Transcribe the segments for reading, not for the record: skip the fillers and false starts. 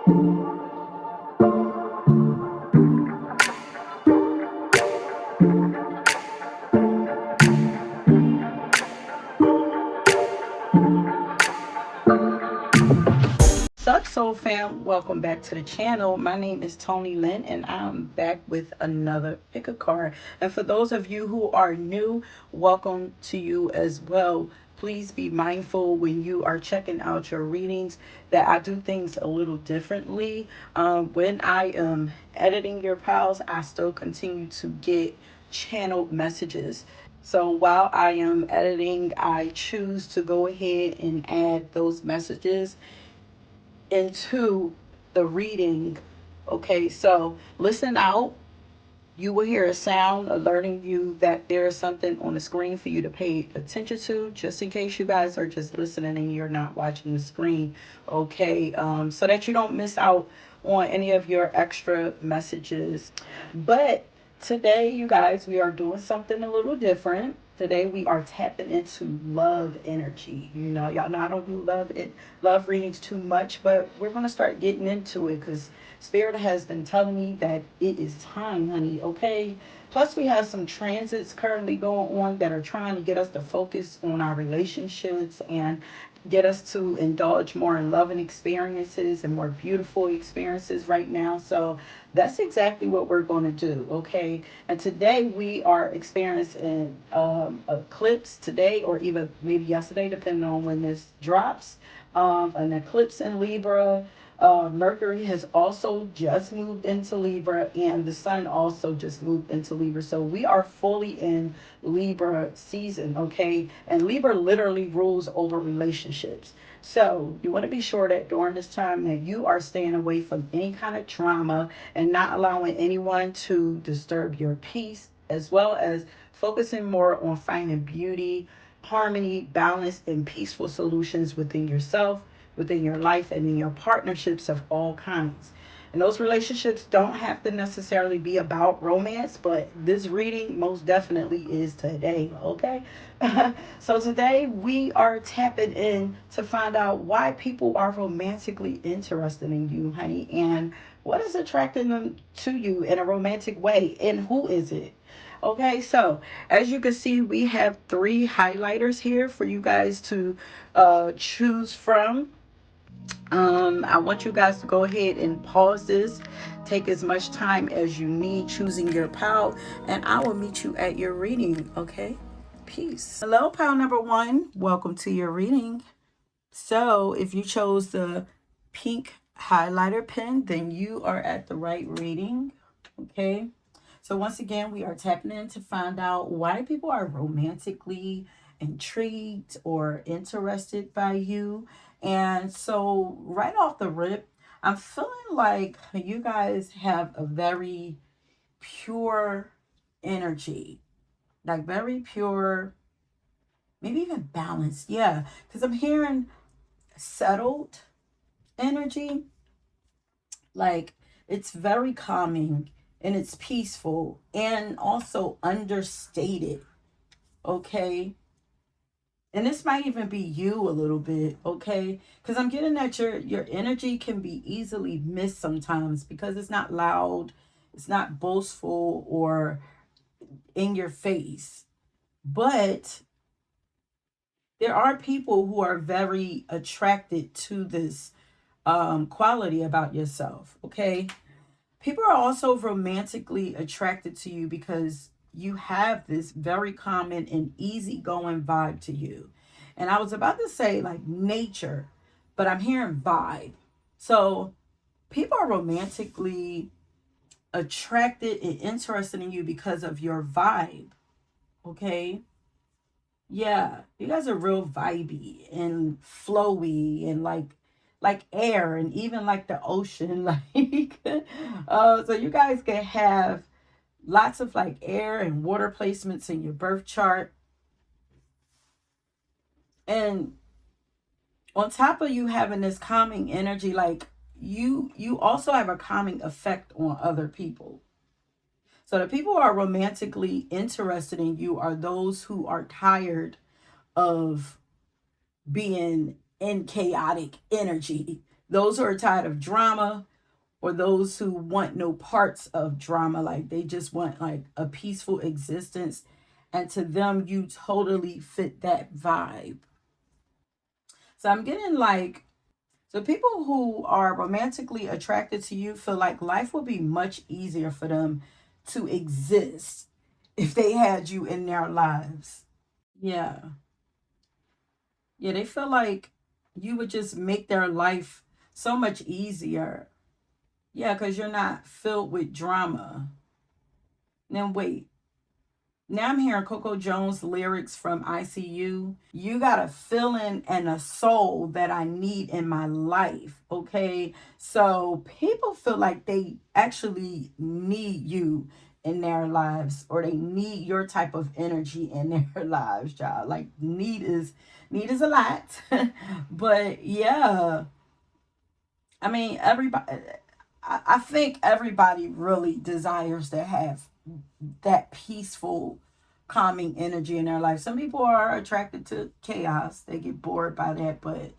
Sup Soul Fam, welcome back to the channel. My name is Tony Lynn and I'm back with another pick a card. And for those of you who are new, welcome to you as well. Please be mindful when you are checking out your readings that I do things a little differently. When I am editing your piles, I still continue to get channeled messages. So while I am editing, I choose to go ahead and add those messages into the reading. Okay, so listen out. You will hear a sound alerting you that there is something on the screen for you to pay attention to, just in case you guys are just listening and you're not watching the screen. Okay, so that you don't miss out on any of your extra messages. But today, you guys, we are doing something a little different. Today we are tapping into love energy. You know, y'all know I don't do love readings too much, but we're gonna start getting into it because Spirit has been telling me that it is time, honey. Okay. Plus, we have some transits currently going on that are trying to get us to focus on our relationships and get us to indulge more in loving experiences and more beautiful experiences right now. So that's exactly what we're going to do. Okay. And today we are experiencing eclipse today or even maybe yesterday, depending on when this drops. An eclipse in Libra. Mercury has also just moved into Libra, and the Sun also just moved into Libra. So we are fully in Libra season, okay? And Libra literally rules over relationships. So you want to be sure that during this time that you are staying away from any kind of trauma and not allowing anyone to disturb your peace, as well as focusing more on finding beauty, harmony, balance, and peaceful solutions within yourself, within your life, and in your partnerships of all kinds. And those relationships don't have to necessarily be about romance, but this reading most definitely is today, okay? So today we are tapping in to find out why people are romantically interested in you, honey, and what is attracting them to you in a romantic way, and who is it? Okay, so as you can see, we have three highlighters here for you guys to choose from. I want you guys to go ahead and pause this. Take as much time as you need choosing your pal, and I will meet you at your reading. Okay, peace. Hello, pal number one. Welcome to your reading. So, if you chose the pink highlighter pen, then you are at the right reading. Okay. So once again, we are tapping in to find out why people are romantically intrigued or interested by you. And so right off the rip, I'm feeling like you guys have a very pure energy, like very pure, maybe even balanced. Yeah, because I'm hearing settled energy, like it's very calming and it's peaceful and also understated. Okay. And this might even be you a little bit, okay? Because I'm getting that your energy can be easily missed sometimes because it's not loud, it's not boastful or in your face. But there are people who are very attracted to this quality about yourself, okay? People are also romantically attracted to you because you have this very common and easygoing vibe to you. And I was about to say like nature, but I'm hearing vibe. So people are romantically attracted and interested in you because of your vibe. Okay. Yeah, you guys are real vibey and flowy and like air and even like the ocean like so you guys can have lots of like air and water placements in your birth chart, and on top of you having this calming energy, like you also have a calming effect on other people. So the people who are romantically interested in you are those who are tired of being in chaotic energy. Those who are tired of drama, or those who want no parts of drama, like they just want like a peaceful existence. And to them, you totally fit that vibe. So I'm getting like, so people who are romantically attracted to you feel like life will be much easier for them to exist if they had you in their lives. Yeah. Yeah, they feel like you would just make their life so much easier. Yeah, because you're not filled with drama. Then wait, now I'm hearing Coco Jones lyrics from ICU. You got a feeling and a soul that I need in my life. Okay. So people feel like they actually need you in their lives, or they need your type of energy in their lives, child. Like need is a lot. But yeah, I mean everybody, I think everybody really desires to have that peaceful, calming energy in their life. Some people are attracted to chaos, they get bored by that, but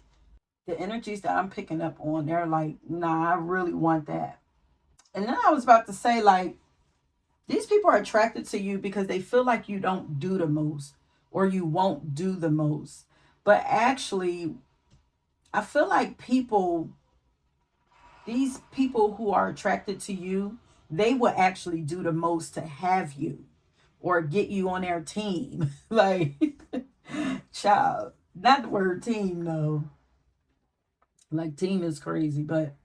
the energies that I'm picking up on, they're like, nah, I really want that. And then I was about to say, like, these people are attracted to you because they feel like you don't do the most, or you won't do the most. But actually, I feel like these people who are attracted to you, they will actually do the most to have you or get you on their team. Like, child, not the word team, though. Like, team is crazy, but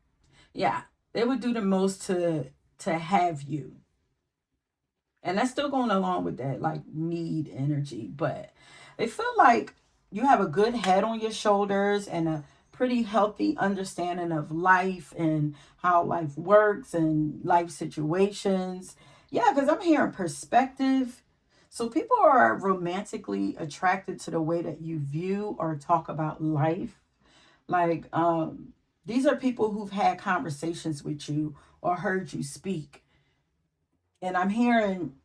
yeah, they would do the most to have you. And that's still going along with that, like, need energy. But they feel like you have a good head on your shoulders and a pretty healthy understanding of life and how life works and life situations. Yeah, because I'm hearing perspective. So people are romantically attracted to the way that you view or talk about life. Like, these are people who've had conversations with you or heard you speak. And I'm hearing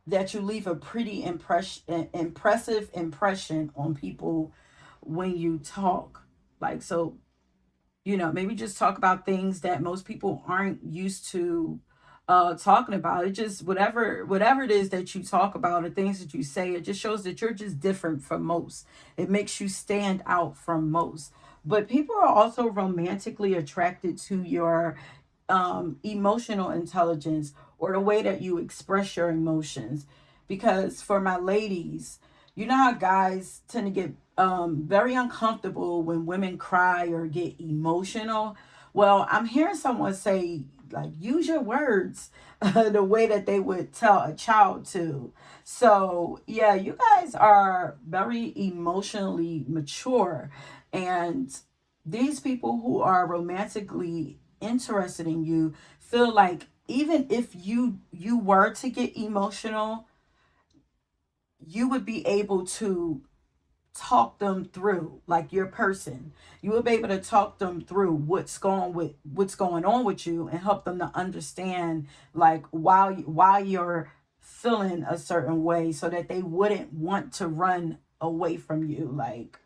that you leave a pretty impressive impression on people when you talk. Like, so, maybe just talk about things that most people aren't used to talking about. It just, whatever it is that you talk about, or things that you say, it just shows that you're just different from most. It makes you stand out from most. But people are also romantically attracted to your emotional intelligence, or the way that you express your emotions. Because for my ladies, you know how guys tend to get very uncomfortable when women cry or get emotional. Well, I'm hearing someone say, like, use your words the way that they would tell a child to. So, yeah, you guys are very emotionally mature. And these people who are romantically interested in you feel like even if you were to get emotional, you would be able to talk them through, like your person. You will be able to talk them through what's going on with you, and help them to understand, like, why you're feeling a certain way, so that they wouldn't want to run away from you. Like,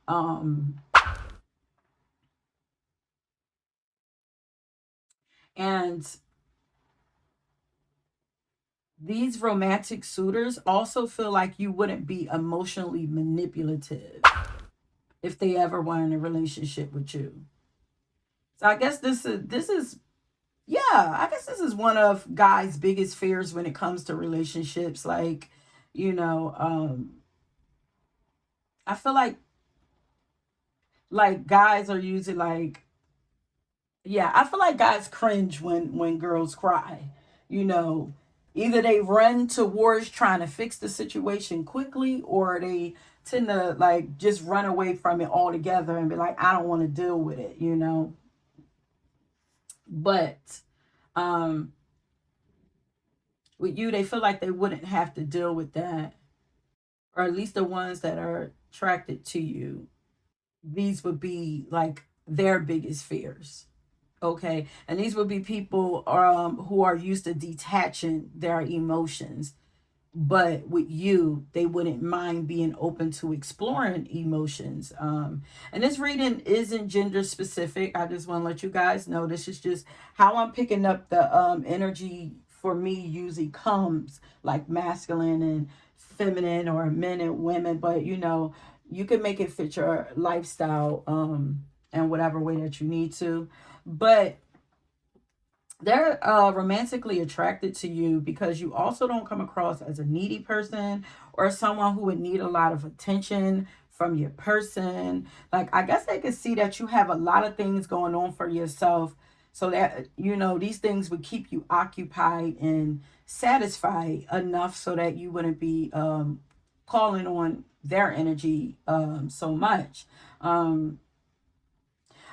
um and these romantic suitors also feel like you wouldn't be emotionally manipulative if they ever were in a relationship with you. So I guess this is yeah, I guess this is one of guys' biggest fears when it comes to relationships. Like, you know, I feel like guys are usually like, yeah, I feel like guys cringe when girls cry. You know, either they run towards trying to fix the situation quickly, or they tend to like just run away from it altogether and be like, I don't want to deal with it. But um with you, they feel like they wouldn't have to deal with that, or at least the ones that are attracted to you. These would be like their biggest fears. Okay, and these would be people who are used to detaching their emotions. but with you, they wouldn't mind being open to exploring emotions. And this reading isn't gender specific. I just want to let you guys know this is just how I'm picking up the energy for me usually comes like masculine and feminine or men and women, but you know, you can make it fit your lifestyle in whatever way that you need to. But they're romantically attracted to you because you also don't come across as a needy person or someone who would need a lot of attention from your person. Like, I guess they could see that you have a lot of things going on for yourself, so that, you know, these things would keep you occupied and satisfied enough so that you wouldn't be calling on their energy so much. Um,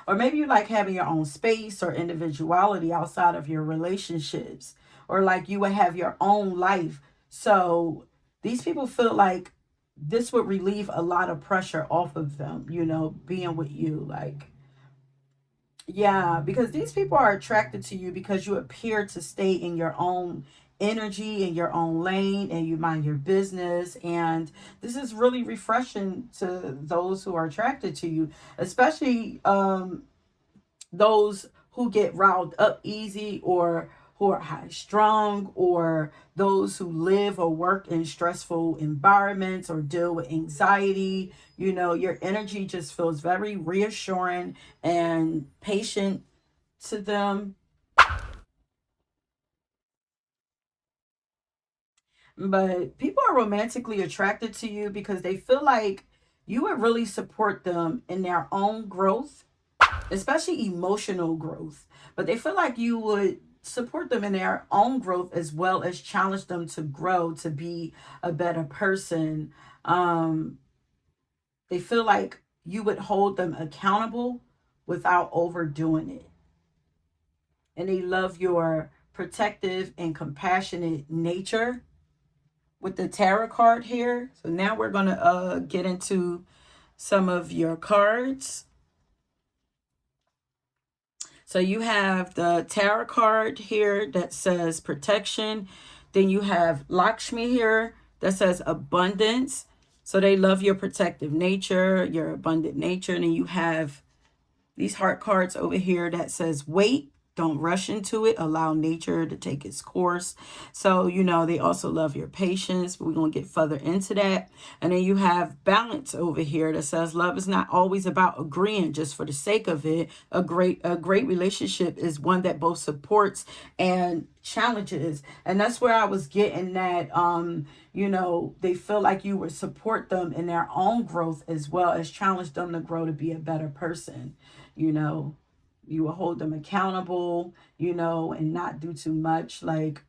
or maybe you like having your own space or individuality outside of your relationships. Or like you would have your own life. So these people feel like this would relieve a lot of pressure off of them, you know, being with you. Like, yeah, because these people are attracted to you because you appear to stay in your own energy, in your own lane, and you mind your business. And this is really refreshing to those who are attracted to you, especially those who get riled up easy, or who are high strung, or those who live or work in stressful environments or deal with anxiety. You know, your energy just feels very reassuring and patient to them. But people are romantically attracted to you because they feel like you would really support them in their own growth, especially emotional growth. But they feel like you would support them in their own growth as well as challenge them to grow, to be a better person. Um, they feel like you would hold them accountable without overdoing it. And they love your protective and compassionate nature with the tarot card here. So now we're going to get into some of your cards. So you have the tarot card here that says protection. Then you have Lakshmi here that says abundance. So they love your protective nature, your abundant nature. And then you have these heart cards over here that says wait, don't rush into it, allow nature to take its course. So, you know, they also love your patience, but we're going to get further into that. And then you have balance over here that says love is not always about agreeing just for the sake of it. A great relationship is one that both supports and challenges. And that's where I was getting that you know, they feel like you would support them in their own growth as well as challenge them to grow to be a better person. You know, you will hold them accountable, you know, and not do too much. Like,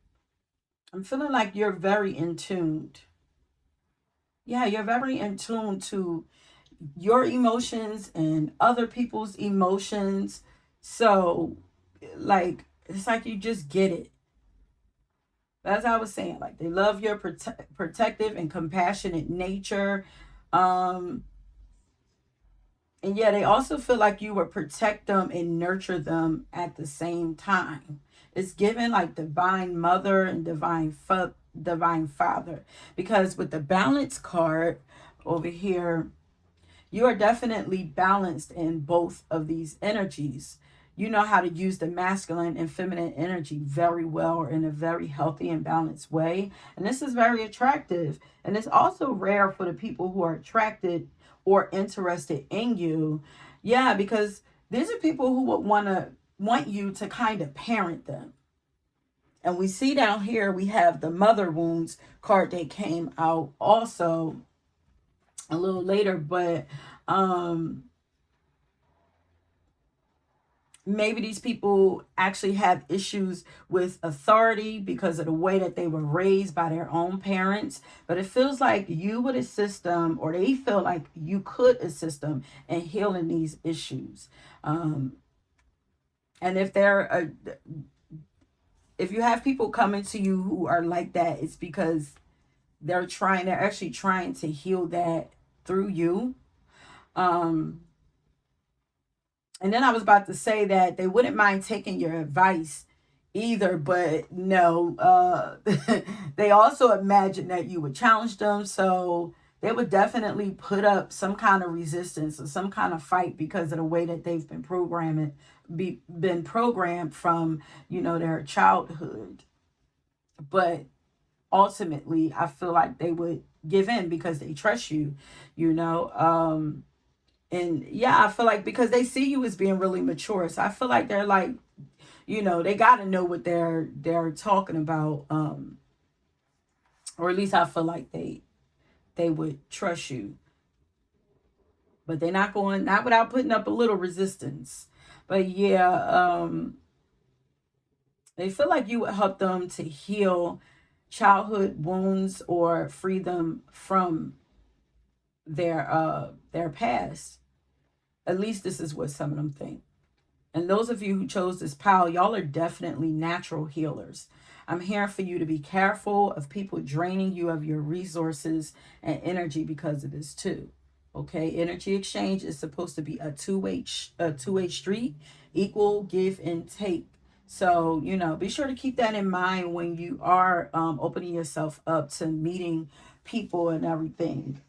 I'm feeling like you're very in tuned. Yeah, you're very in tune to your emotions and other people's emotions. So, like, it's like you just get it. As I was saying, like, they love your protective and compassionate nature. Um, And yeah, they also feel like you would protect them and nurture them at the same time. It's given like divine mother and divine father. Because with the balance card over here, you are definitely balanced in both of these energies. You know how to use the masculine and feminine energy very well, or in a very healthy and balanced way. And this is very attractive. And it's also rare for the people who are attracted or interested in you. Yeah, because these are people who would want you to kind of parent them. And we see down here we have the mother wounds card that came out also a little later, but um maybe these people actually have issues with authority because of the way that they were raised by their own parents. But it feels like you would assist them, or they feel like you could assist them in healing these issues. Um, and if you have people coming to you who are like that, it's because they're actually trying to heal that through you. Um, And then I was about to say that they wouldn't mind taking your advice either, but no, they also imagine that you would challenge them, so they would definitely put up some kind of resistance or some kind of fight because of the way that they've been been programmed from, their childhood. But ultimately, I feel like they would give in because they trust you, you know. And yeah, I feel like because they see you as being really mature, so I feel like they're like, they got to know what they're talking about, or at least I feel like they would trust you, but they're not going, not without putting up a little resistance. But yeah, they feel like you would help them to heal childhood wounds or free them from their past. At least this is what some of them think. And those of you who chose this pile, y'all are definitely natural healers. I'm here for you to be careful of people draining you of your resources and energy because of this too. Okay, energy exchange is supposed to be a two-way street, equal give and take. So, be sure to keep that in mind when you are opening yourself up to meeting people and everything.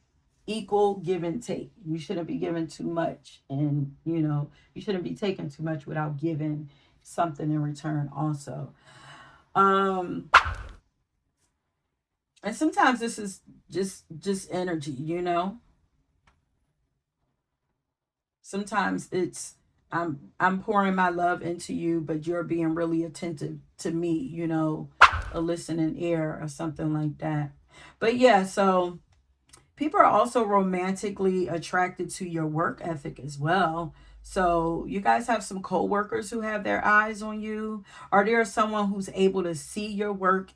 Equal give and take. You shouldn't be giving too much, and you shouldn't be taking too much without giving something in return also. Um and sometimes this is just energy. Sometimes it's I'm pouring my love into you, but you're being really attentive to me, a listening ear or something like that. But yeah, so people are also romantically attracted to your work ethic as well. So you guys have some coworkers who have their eyes on you, or there's someone who's able to see your work,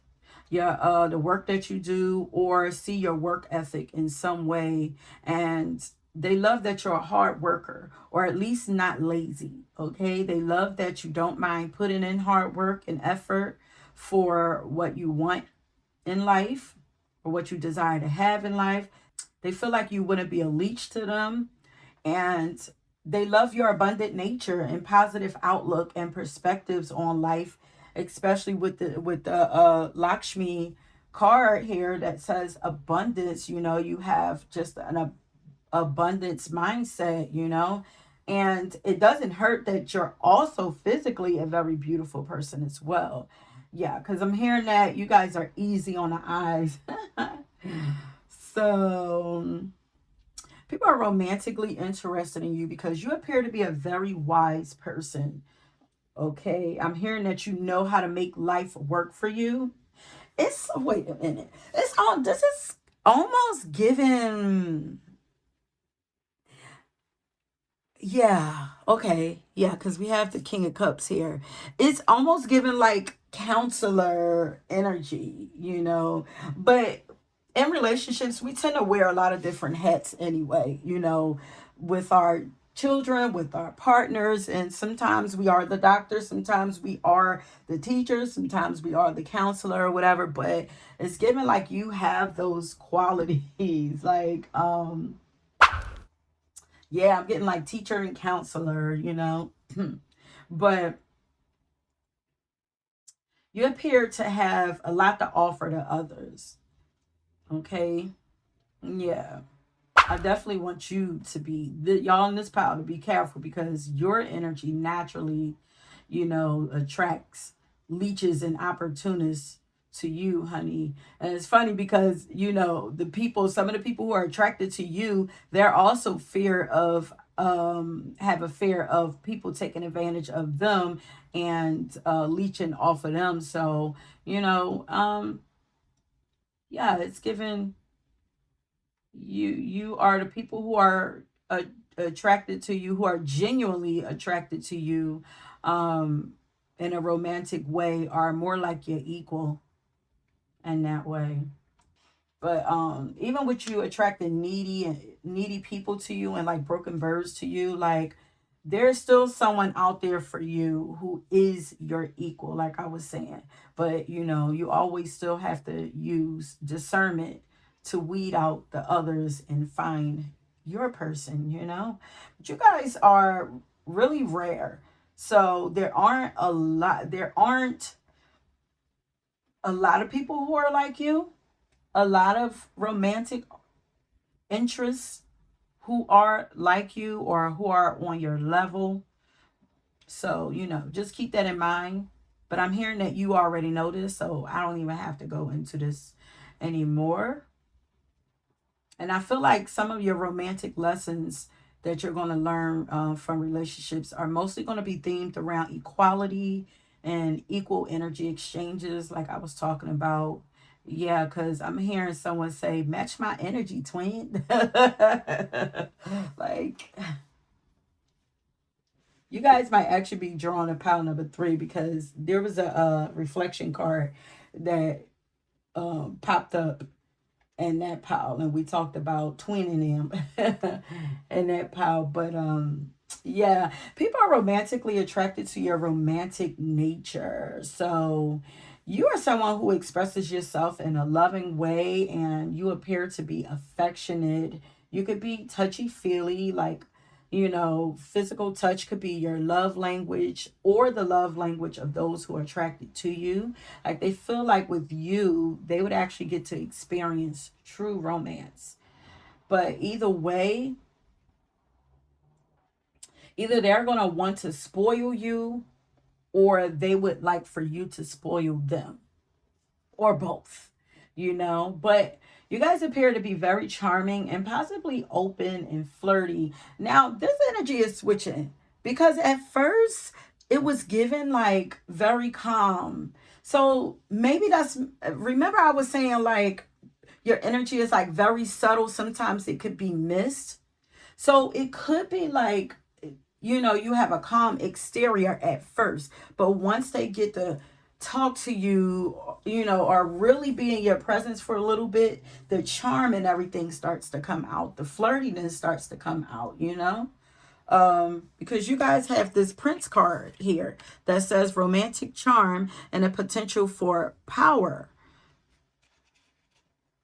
the work that you do, or see your work ethic in some way, and they love that you're a hard worker, or at least not lazy. Okay, they love that you don't mind putting in hard work and effort for what you want in life, or what you desire to have in life. They feel like you wouldn't be a leech to them, and they love your abundant nature and positive outlook and perspectives on life, especially with the Lakshmi card here that says abundance. You have just an abundance mindset. And it doesn't hurt that you're also physically a very beautiful person as well. Yeah, because I'm hearing that you guys are easy on the eyes. So people are romantically interested in you because you appear to be a very wise person. Okay, I'm hearing that you know how to make life work for you. It's Wait a minute. It's all This is almost given. Yeah, okay. Yeah, because we have the King of Cups here. It's almost given like counselor energy. But in relationships, we tend to wear a lot of different hats anyway, with our children, with our partners. And sometimes we are the doctor, sometimes we are the teacher, sometimes we are the counselor or whatever. But it's given like you have those qualities. Like, yeah, I'm getting like teacher and counselor. But you appear to have a lot to offer to others. Okay. Yeah. I definitely want you to y'all in this pile to be careful because your energy naturally, attracts leeches and opportunists to you, honey. And it's funny because, some of the people who are attracted to you, they're also have a fear of people taking advantage of them and leeching off of them. So, yeah, it's given you are the people who are attracted to you, who are genuinely attracted to you, um in a romantic way, are more like your equal in that way. But even with you attracting needy people to you and like broken birds to you, like there's still someone out there for you who is your equal, like I was saying. But you always still have to use discernment to weed out the others and find your person. But you guys are really rare. So there aren't a lot of people who are like you, a lot of romantic interests who are like you or who are on your level. So, just keep that in mind. But I'm hearing that you already know this, so I don't even have to go into this anymore. And I feel like some of your romantic lessons that you're going to learn from relationships are mostly going to be themed around equality and equal energy exchanges, like I was talking about. Yeah, because I'm hearing someone say, match my energy, twin. Like, you guys might actually be drawing a pile number 3 because there was a reflection card that popped up in that pile, and we talked about twinning them in that pile. But yeah, people are romantically attracted to your romantic nature. So you are someone who expresses yourself in a loving way, and you appear to be affectionate. You could be touchy feely, like, physical touch could be your love language or the love language of those who are attracted to you. Like, they feel like with you, they would actually get to experience true romance. But either way, either they're going to want to spoil you or they would like for you to spoil them, or both, But you guys appear to be very charming and possibly open and flirty. Now, this energy is switching because at first it was given like very calm. So maybe remember I was saying like your energy is like very subtle. Sometimes it could be missed. So it could be like, you have a calm exterior at first, but once they get to talk to you, or really be in your presence for a little bit, the charm and everything starts to come out. The flirtiness starts to come out. Because you guys have this Prince card here that says romantic charm and a potential for power.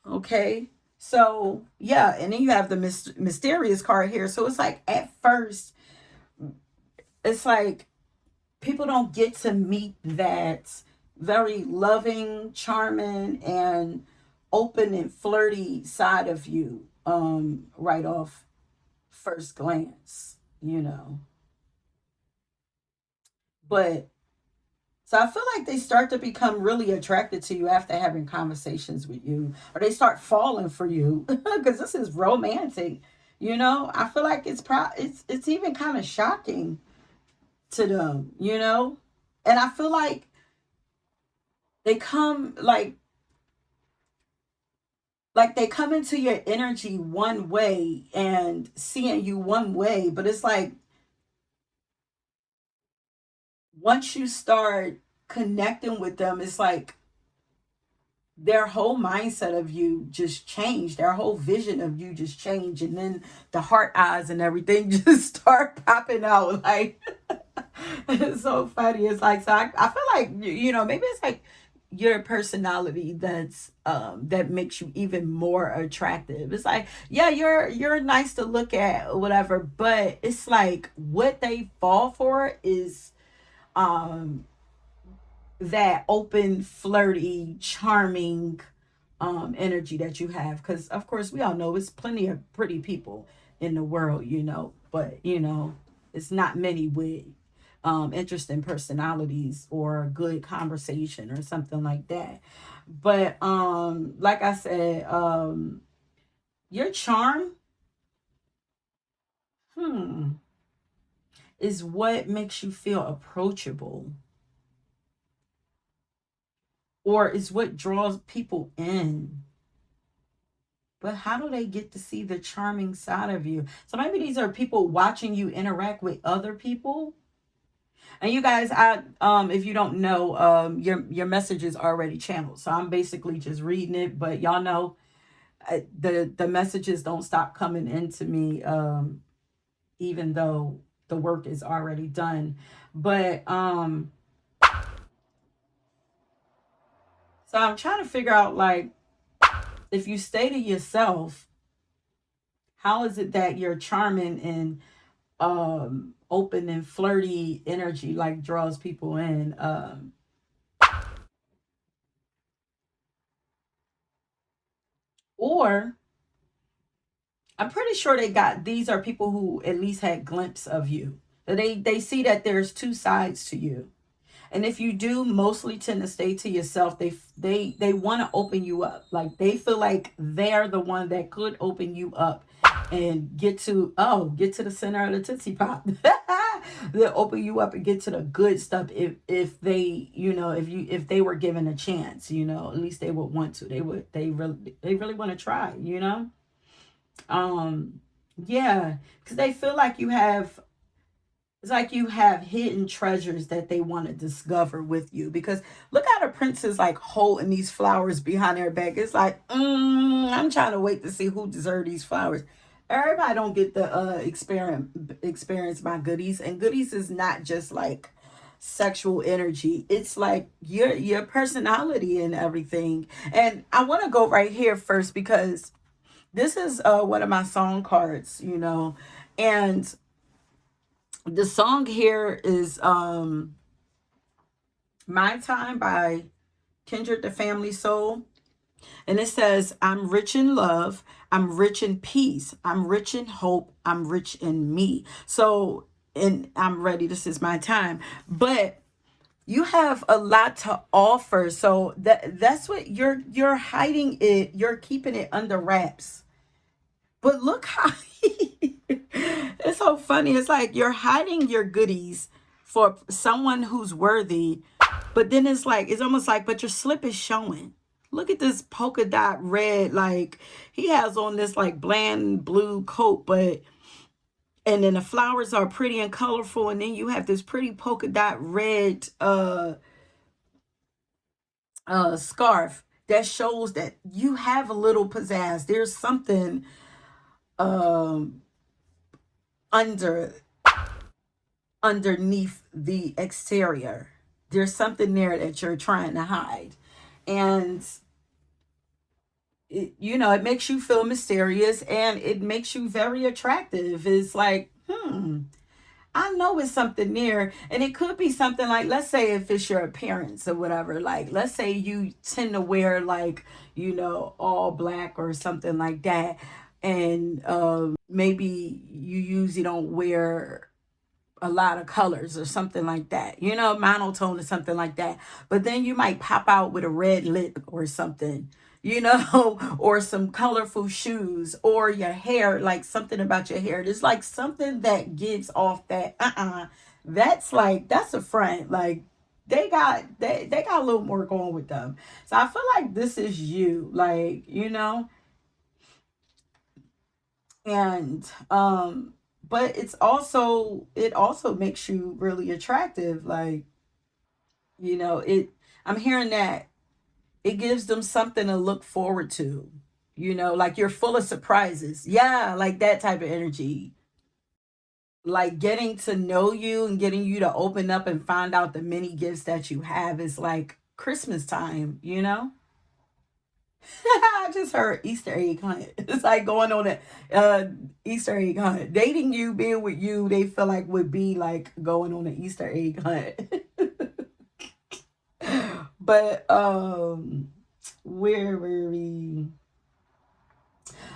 Okay. So, yeah. And then you have the mysterious card here. So it's like at first, it's like people don't get to meet that very loving, charming, and open and flirty side of you right off first glance. But so I feel like they start to become really attracted to you after having conversations with you, or they start falling for you because this is romantic. I feel like it's even kind of shocking to them. And I feel like they come like they come into your energy one way and seeing you one way, but it's like once you start connecting with them, it's like their whole mindset of you just changed, their whole vision of you just changed, and then the heart eyes and everything just start popping out. Like, it's so funny. It's like, so I feel like, maybe it's like your personality that makes you even more attractive. It's like, yeah, you're nice to look at or whatever, but it's like what they fall for is um that open, flirty, charming energy that you have. Because of course we all know it's plenty of pretty people in the world, but it's not many with interesting personalities or good conversation or something like that. But like I said, your charm, hmm, is what makes you feel approachable, or is what draws people in. But how do they get to see the charming side of you? So maybe these are people watching you interact with other people. And you guys, if you don't know, your message is already channeled. So I'm basically just reading it, but y'all know the messages don't stop coming into me, even though the work is already done. But so I'm trying to figure out, like, if you stay to yourself, how is it that you're charming and open and flirty energy like draws people in. Or I'm pretty sure these are people who at least had glimpse of you. They see that there's two sides to you. And if you do mostly tend to stay to yourself, they want to open you up. Like they feel like they're the one that could open you up and get to the center of the Tootsie Pop. They'll open you up and get to the good stuff if they, if they were given a chance, at least they would want to. They really want to try, Um yeah, because they feel like it's like you have hidden treasures that they want to discover with you. Because look how the prince is like holding these flowers behind their back. It's like, I'm trying to wait to see who deserves these flowers. Everybody don't get the experience my goodies, and goodies is not just like sexual energy. It's like your personality and everything. And I want to go right here first because this is one of my song cards, and the song here is My Time by Kindred the Family Soul. And it says, I'm rich in love, I'm rich in peace, I'm rich in hope, I'm rich in me. So, and I'm ready, this is my time. But you have a lot to offer. So that's what you're hiding it, you're keeping it under wraps. But look how it's so funny. It's like you're hiding your goodies for someone who's worthy, but then it's almost like, but your slip is showing. Look at this polka dot red, like he has on this like bland blue coat, and then the flowers are pretty and colorful, and then you have this pretty polka dot red scarf that shows that you have a little pizzazz. There's something um under underneath the exterior. There's something there that you're trying to hide. And it makes you feel mysterious, and it makes you very attractive. It's like, I know it's something there. And it could be something like, let's say if it's your appearance or whatever, like let's say you tend to wear like, all black or something like that. And maybe you usually don't wear a lot of colors or something like that, monotone or something like that. But then you might pop out with a red lip or something, or some colorful shoes, or your hair, like something about your hair. There's like something that gives off that, that's a front. Like they got a little more going with them. So I feel like this is you, like, and but it also makes you really attractive, like, it I'm hearing that it gives them something to look forward to, like you're full of surprises, yeah, like that type of energy, like getting to know you and getting you to open up and find out the many gifts that you have is like Christmas time. I just heard Easter egg hunt. It's like going on a Easter egg hunt. Dating you, being with you, they feel like would be like going on an Easter egg hunt. But where were we?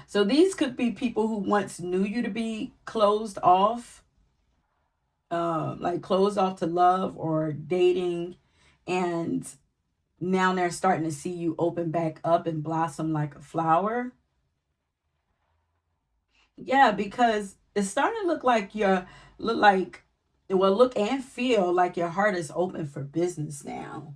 So these could be people who once knew you to be closed off, like closed off to love or dating, and now they're starting to see you open back up and blossom like a flower. Yeah, because it's starting to look like look and feel like your heart is open for business now.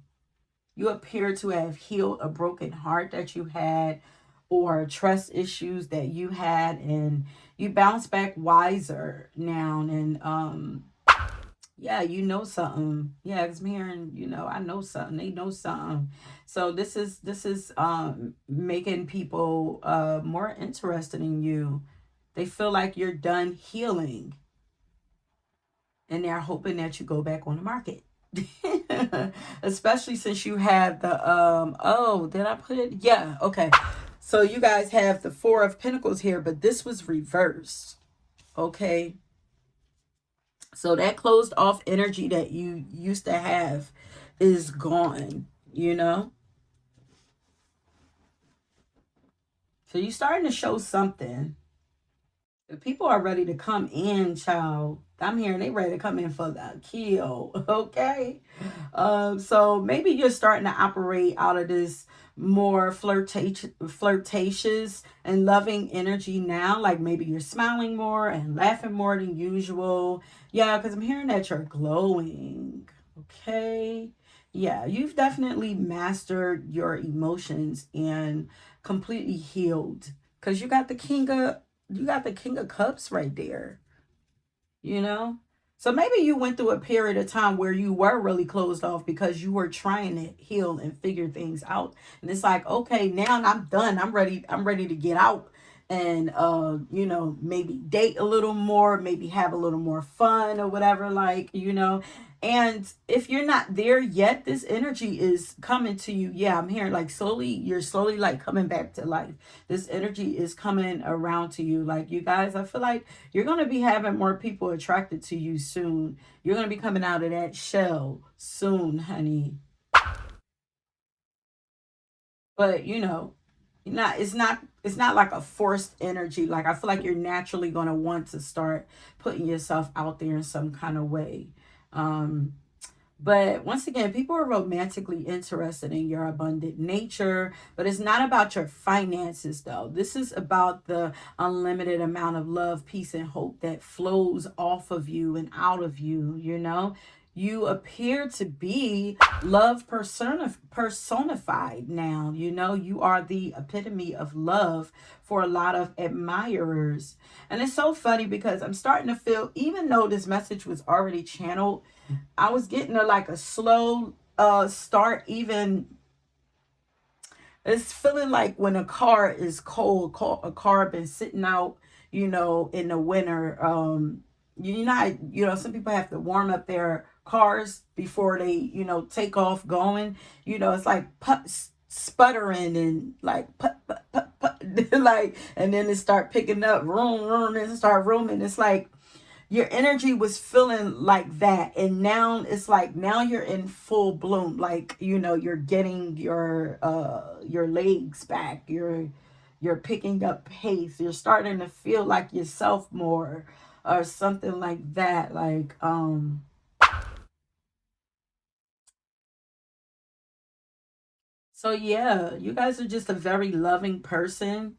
You appear to have healed a broken heart that you had, or trust issues that you had, and you bounce back wiser now. And yeah, you know something. Yeah, 'cause I'm hearing, I know something. They know something. So this is making people more interested in you. They feel like you're done healing, and they're hoping that you go back on the market. Especially since you have the oh, did I put it? Yeah, okay. So you guys have the Four of Pentacles here, but this was reversed. Okay. So that closed off energy that you used to have is gone, you know? So you're starting to show something. If people are ready to come in, child, I'm hearing they ready to come in for the kill. Okay. So maybe you're starting to operate out of this more flirtatious and loving energy now. Like maybe you're smiling more and laughing more than usual. Yeah, because I'm hearing that you're glowing. Okay. Yeah, you've definitely mastered your emotions and completely healed. Because you got the King of Cups right there, you know? So maybe you went through a period of time where you were really closed off because you were trying to heal and figure things out. And it's like, okay, now I'm done. I'm ready to get out and maybe date a little more, maybe have a little more fun or whatever, like, And if you're not there yet, this energy is coming to you. Yeah, I'm hearing like you're slowly like coming back to life. This energy is coming around to you. Like, you guys, I feel like you're going to be having more people attracted to you soon. You're going to be coming out of that shell soon, honey. But, it's not like a forced energy. Like, I feel like you're naturally going to want to start putting yourself out there in some kind of way. Um But once again, people are romantically interested in your abundant nature, but it's not about your finances, though. This is about the unlimited amount of love, peace, and hope that flows off of you and out of you, you know? You appear to be love personified now. You are the epitome of love for a lot of admirers. And it's so funny because I'm starting to feel, even though this message was already channeled, I was getting a slow start. Even it's feeling like when a car is cold, a car been sitting out, in the winter. Some people have to warm up their cars before they, take off going. It's like sputtering and like like, and then it start picking up, room, and start rooming. It's like your energy was feeling like that, and now it's like now you're in full bloom, like, you're getting your legs back, you're picking up pace, you're starting to feel like yourself more, or something like that, like, so yeah, you guys are just a very loving person.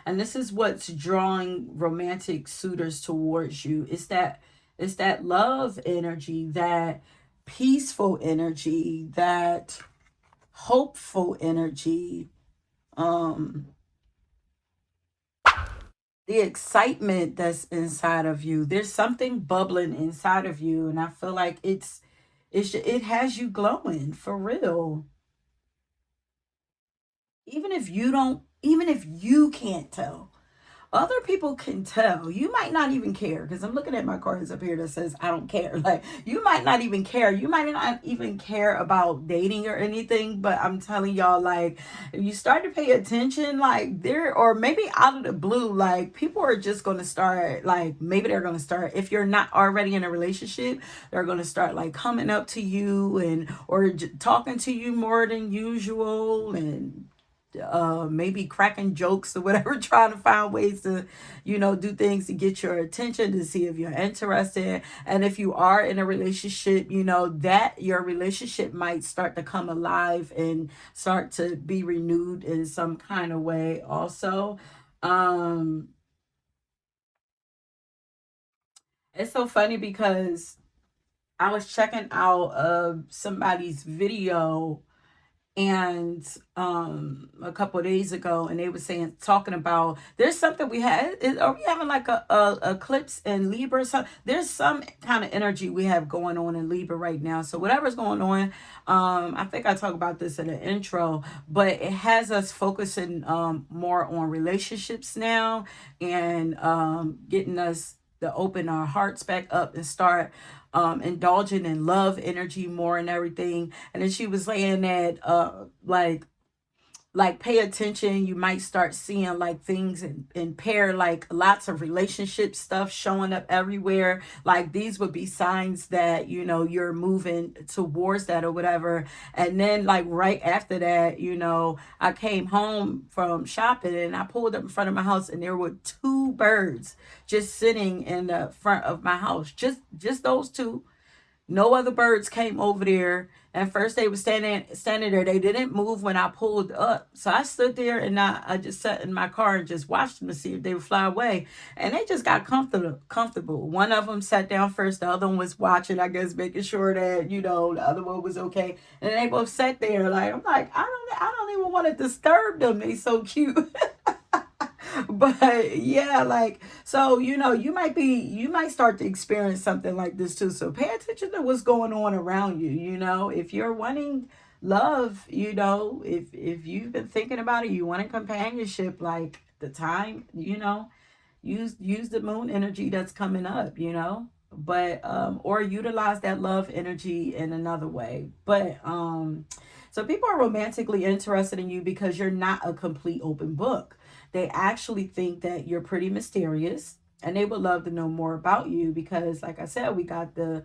And this is what's drawing romantic suitors towards you. It's that love energy, that peaceful energy, that hopeful energy, um, the excitement that's inside of you. There's something bubbling inside of you, and I feel like it has you glowing for real. Even if you can't tell, other people can tell. You might not even care, because I'm looking at my cards up here that says I don't care. Like, you might not even care. You might not even care about dating or anything, but I'm telling y'all, like, if you start to pay attention, like, or maybe out of the blue, like, people are just going to start, like, maybe they're going to start, if you're not already in a relationship, they're going to start like coming up to you and or talking to you more than usual, and maybe cracking jokes or whatever, trying to find ways to, do things to get your attention, to see if you're interested. And if you are in a relationship, that your relationship might start to come alive and start to be renewed in some kind of way also. um it's so funny because I was checking out somebody's video, and a couple of days ago, and they were talking about, there's something we had, are we having like a eclipse in Libra? So there's some kind of energy we have going on in Libra right now. So whatever's going on, I think I talked about this in the intro, but it has us focusing more on relationships now, and getting us to open our hearts back up and start indulging in love energy more and everything. And then she was saying that like like pay attention. You might start seeing like things in pair, like lots of relationship stuff showing up everywhere. Like these would be signs that, you know, you're moving towards that or whatever. And then like right after that, you know, I came home from shopping and I pulled up in front of my house and there were two birds just sitting in the front of my house. Just those two. No other birds came over there. At first they were standing there. They didn't move when I pulled up. So I stood there and I just sat in my car and just watched them to see if they would fly away. And they just got comfortable. One of them sat down first. The other one was watching, I guess, making sure that, you know, the other one was okay. And they both sat there like, I'm like, I don't even want to disturb them. They so cute. But yeah, like, so you know, you might start to experience something like this too, so pay attention to what's going on around you. You know, if you're wanting love, you know, if you've been thinking about it, you want a companionship, like the time, you know, use the moon energy that's coming up, you know, but or utilize that love energy in another way. But so people are romantically interested in you because you're not a complete open book. They actually think that you're pretty mysterious and they would love to know more about you because, like I said, we got the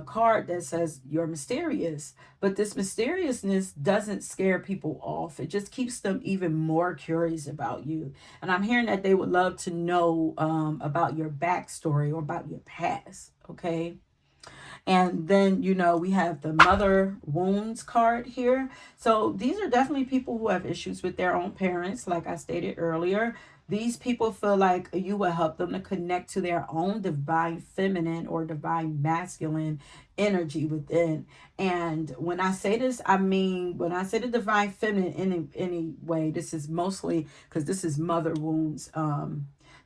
card that says you're mysterious. But this mysteriousness doesn't scare people off, it just keeps them even more curious about you. And I'm hearing that they would love to know about your backstory or about your past. Okay. And then, you know, we have the mother wounds card here. So these are definitely people who have issues with their own parents, like I stated earlier. These people feel like you will help them to connect to their own divine feminine or divine masculine energy within. And when I say this, I mean, when I say the divine feminine in any way, this is mostly because this is mother wounds.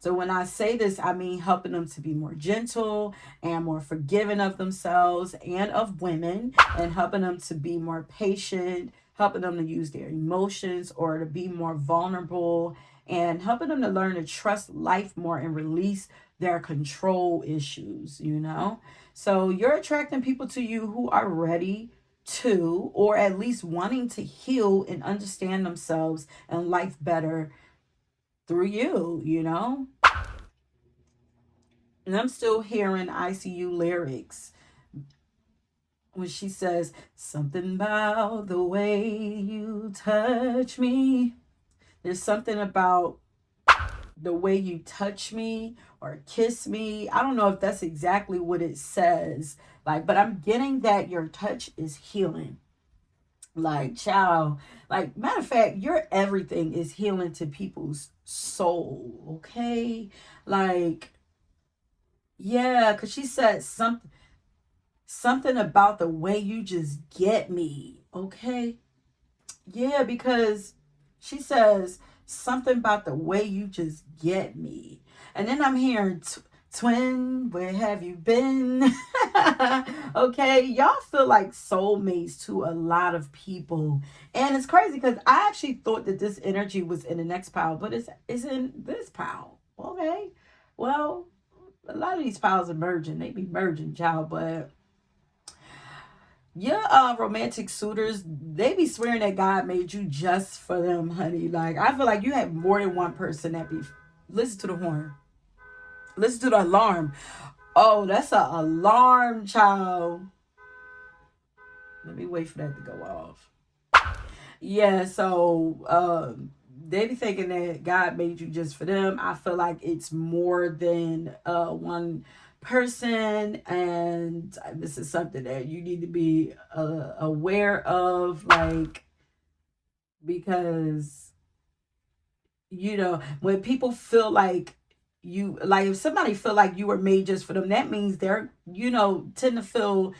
So when I say this, I mean helping them to be more gentle and more forgiving of themselves and of women, and helping them to be more patient, helping them to use their emotions or to be more vulnerable, and helping them to learn to trust life more and release their control issues, you know? So you're attracting people to you who are ready to, or at least wanting to heal and understand themselves and life better through you, you know? And I'm still hearing ICU lyrics when she says, something about the way you touch me. There's something about the way you touch me or kiss me. I don't know if that's exactly what it says. Like, but I'm getting that your touch is healing. Like, child, like, matter of fact, your everything is healing to people's soul, okay? Like, yeah, because she said something about the way you just get me, okay? Yeah, because she says something about the way you just get me. And then I'm hearing twin, where have you been? Okay, y'all feel like soulmates to a lot of people. And it's crazy because I actually thought that this energy was in the next pile, but it's in this pile. Okay. Well, a lot of these piles are merging. They be merging, child, but your romantic suitors, they be swearing that God made you just for them, honey. Like, I feel like you have more than one person that be. Listen to the horn. Listen to the alarm. Oh, that's a alarm, child. Let me wait for that to go off. Yeah, so they be thinking that God made you just for them. I feel like it's more than one person, and this is something that you need to be aware of, like, because you know when people feel like you, like if somebody feel like you were made just for them, that means they're, you know, tend to feel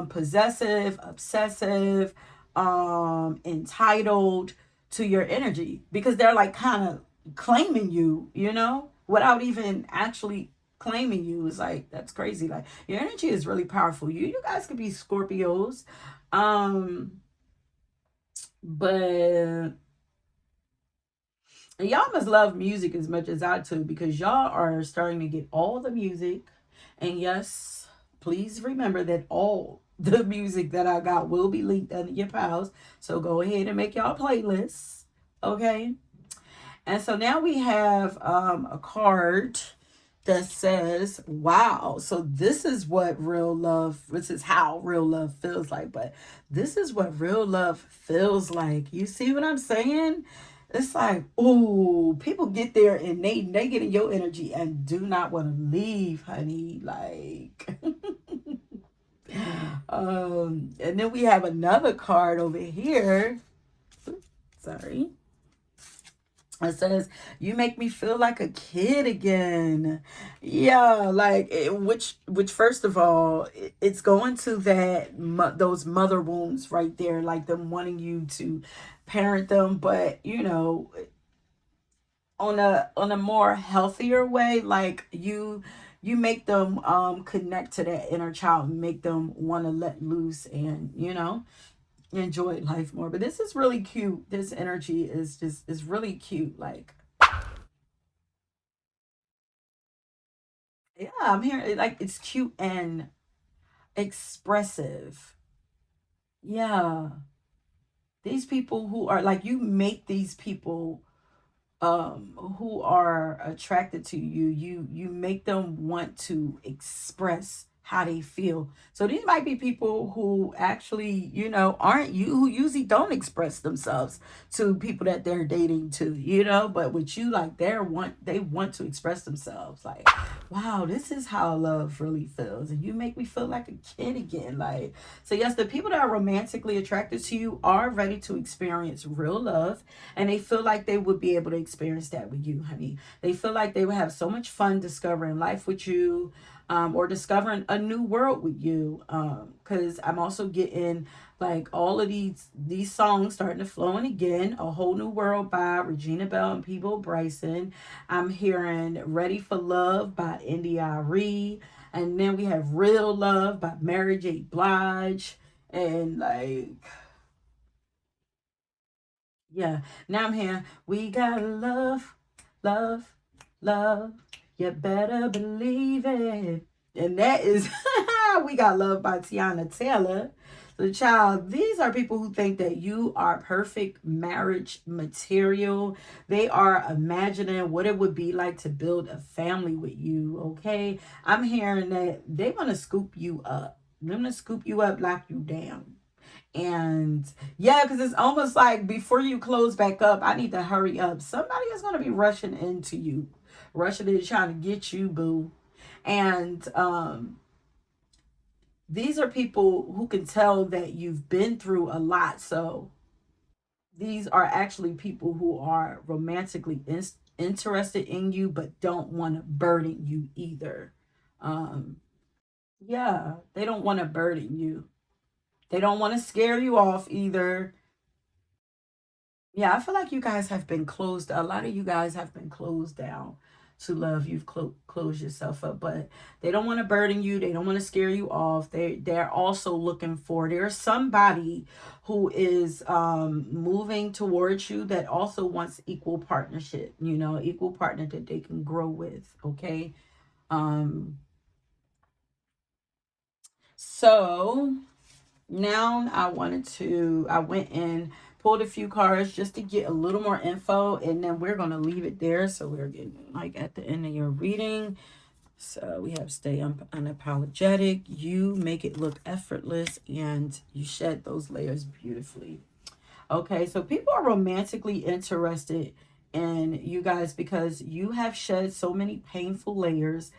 possessive, obsessive, entitled to your energy, because they're like kind of claiming you, you know, without even actually claiming you. Is like, that's crazy. Like, your energy is really powerful. You guys could be Scorpios, um but and y'all must love music as much as I do, because y'all are starting to get all the music. And yes, please remember that all the music that I got will be linked under your pals. So go ahead and make y'all playlists. Okay. And so now we have a card that says, wow, so this is what real love, this is how real love feels like, but this is what real love feels like. You see what I'm saying? It's like, ooh, people get there and they get in your energy and do not want to leave, honey. Like, and then we have another card over here. Sorry. It says, you make me feel like a kid again. Yeah, like which first of all, it's going to those mother wounds right there, like them wanting you to parent them, but on a more healthier way, like you make them connect to that inner child, and make them want to let loose and enjoy life more. But this is really cute. This energy is really cute. Like, yeah, I'm hearing like it's cute and expressive. Yeah. These people who are like, you make these people who are attracted to you, you make them want to express how they feel. So these might be people who actually aren't you, who usually don't express themselves to people that they're dating to, but with you, like they want to express themselves. Like, wow, this is how love really feels, and you make me feel like a kid again. Like, so yes, the people that are romantically attracted to you are ready to experience real love, and they feel like they would be able to experience that with you, honey. They feel like they would have so much fun discovering life with you, or discovering a new world with you. Because I'm also getting like all of these songs starting to flow in again. A Whole New World by Regina Belle and Peebo Bryson. I'm hearing Ready for Love by India.Arie. And then we have Real Love by Mary J. Blige. And like, yeah. Now I'm here. We got love, love, love. You better believe it. And that is, we got love by Tiana Taylor. So, child, these are people who think that you are perfect marriage material. They are imagining what it would be like to build a family with you, okay? I'm hearing that they want to scoop you up. They're going to scoop you up, lock you down. And yeah, because it's almost like before you close back up, I need to hurry up. Somebody is going to be rushing into you, rushing in trying to get you, boo. And these are people who can tell that you've been through a lot. So these are actually people who are romantically interested in you, but don't want to burden you either. Um, yeah, they don't want to burden you. They don't want to scare you off either. Yeah, I feel like you guys have been closed. A lot of you guys have been closed down to love. You've closed yourself up, but they don't want to burden you. They don't want to scare you off. They're also looking for, there's somebody who is moving towards you that also wants equal partnership. Equal partner that they can grow with. Okay. Um. So now I went and pulled a few cards just to get a little more info, and then we're going to leave it there. So we're getting like at the end of your reading. So we have stay unapologetic, you make it look effortless, and you shed those layers beautifully. Okay, so people are romantically interested in you guys because you have shed so many painful layers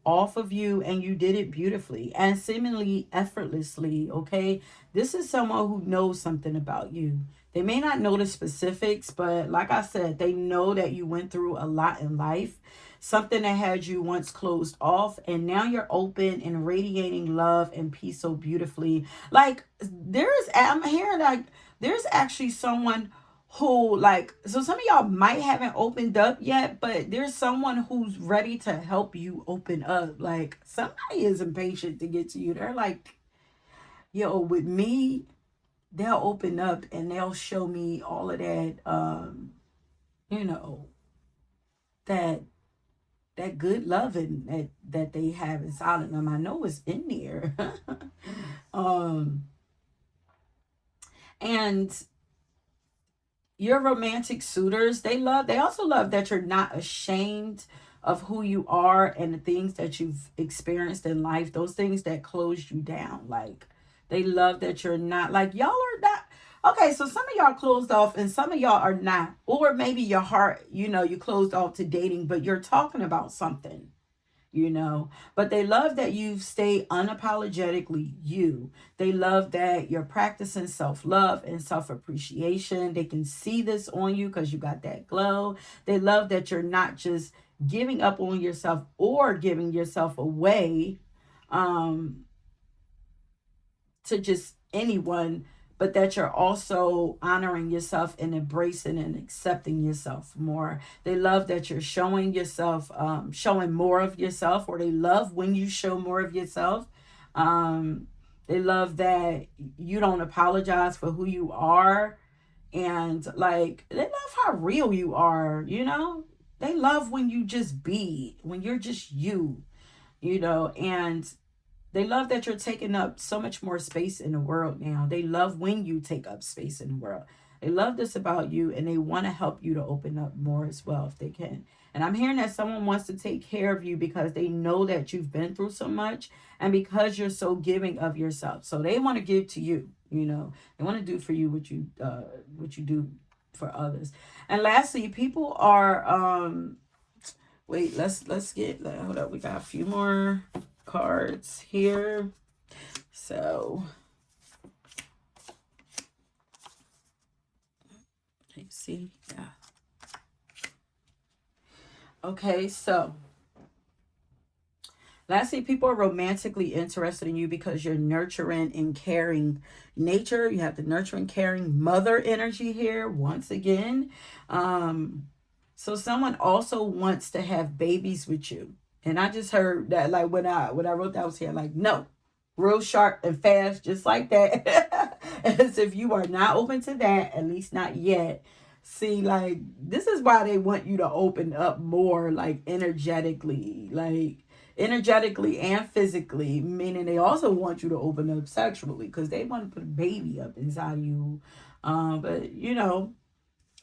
off of you, and you did it beautifully and seemingly effortlessly. Okay, this is someone who knows something about you. They may not know the specifics, but like I said, they know that you went through a lot in life, something that had you once closed off, and now you're open and radiating love and peace so beautifully. Like, I'm hearing like there's actually someone who, like, so some of y'all might haven't opened up yet, but there's someone who's ready to help you open up. Like, somebody is impatient to get to you. They're like, yo, with me, they'll open up and they'll show me all of that, you know that that good loving that they have inside of them. I know it's in there. And your romantic suitors, they also love that you're not ashamed of who you are and the things that you've experienced in life, those things that closed you down. Like, they love that you're not, like, y'all are not. Okay, so some of y'all closed off and some of y'all are not. Or maybe your heart, you closed off to dating, but you're talking about something, but they love that you've stayed unapologetically you. They love that you're practicing self-love and self-appreciation. They can see this on you because you got that glow. They love that you're not just giving up on yourself or giving yourself away um to just anyone, but that you're also honoring yourself and embracing and accepting yourself more. They love that you're showing yourself, showing more of yourself, or they love when you show more of yourself. Um, they love that you don't apologize for who you are. And like, they love how real you are. They love when you just be, when you're just and they love that you're taking up so much more space in the world now. They love when you take up space in the world. They love this about you and they want to help you to open up more as well if they can. And I'm hearing that someone wants to take care of you because they know that you've been through so much and because you're so giving of yourself. So they want to give to you. They want to do for you what you do for others. And lastly, people are wait, let's get hold up. We got a few more cards here. So let's see. Yeah. Okay, so lastly, people are romantically interested in you because you're nurturing and caring nature. You have the nurturing, caring mother energy here once again. So someone also wants to have babies with you. And I just heard that, like, when I wrote that, I was here like, no, real sharp and fast, just like that. As if you are not open to that, at least not yet. See, like, this is why they want you to open up more, like, energetically and physically, meaning they also want you to open up sexually because they want to put a baby up inside you. But in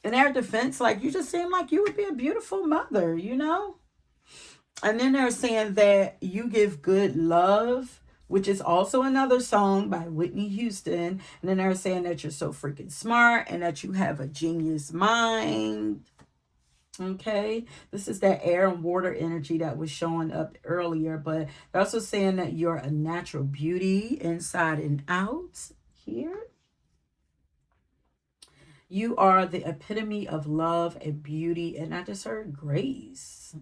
their defense, like, you just seem like you would be a beautiful mother. And then they're saying that you give good love, which is also another song by Whitney Houston. And then they're saying that you're so freaking smart and that you have a genius mind. Okay, this is that air and water energy that was showing up earlier, but they're also saying that you're a natural beauty inside and out here. You are the epitome of love and beauty, and I just heard grace.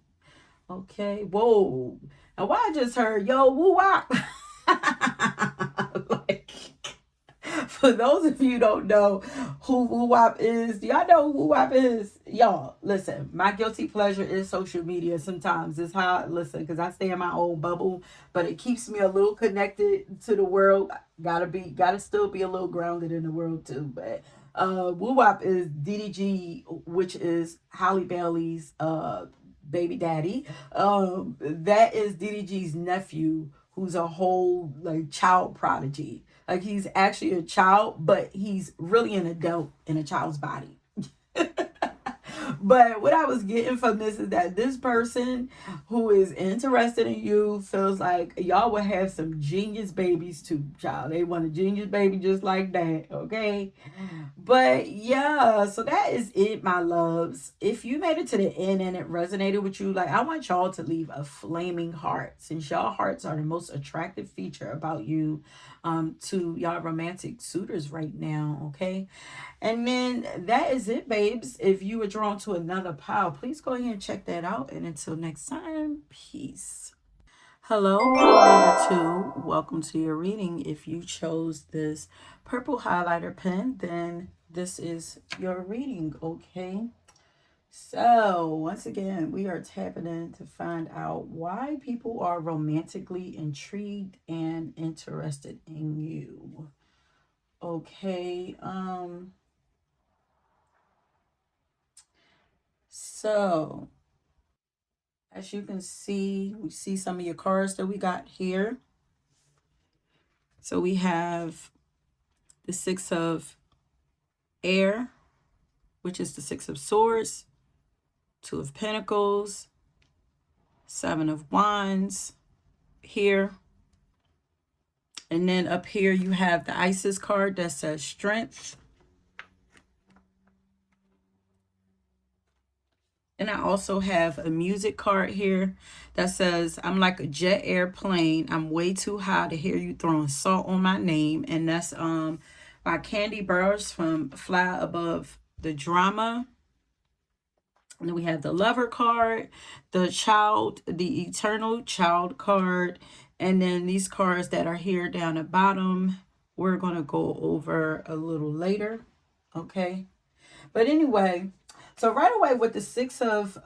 Okay, whoa. Now, why I just heard, yo, woo wop. Like, for those of you who don't know who Woo Wop is, do y'all know who Woo Wop is? Y'all, listen, my guilty pleasure is social media sometimes. It's how, listen, because I stay in my own bubble, but it keeps me a little connected to the world. Gotta still be a little grounded in the world too. But Woo Wop is DDG, which is Halle Bailey's baby daddy. That is DDG's nephew, who's a whole like child prodigy. Like, he's actually a child, but he's really an adult in a child's body. But what I was getting from this is that this person who is interested in you feels like y'all will have some genius babies too, child. They want a genius baby just like that, okay? But yeah, so that is it, my loves. If you made it to the end and it resonated with you, like, I want y'all to leave a flaming heart, since y'all hearts are the most attractive feature about you to y'all romantic suitors right now, okay? And then that is it, babes. If you were drawn to another pile, please go ahead and check that out. And until next time, peace. Hello, pile number 2. Welcome to your reading. If you chose this purple highlighter pen, then this is your reading, okay? So, once again, we are tapping in to find out why people are romantically intrigued and interested in you. Okay, so as you can see, we see some of your cards that we got here. So we have the Six of Air, which is the Six of Swords, Two of Pentacles, Seven of Wands here. And then up here you have the Isis card that says Strength. And I also have a music card here that says, I'm like a jet airplane. I'm way too high to hear you throwing salt on my name. And that's by Candy Burrs from Fly Above the Drama. And then we have the Lover card, the Child, the Eternal Child card. And then these cards that are here down the bottom, we're going to go over a little later. Okay. But anyway, so right away with the Six of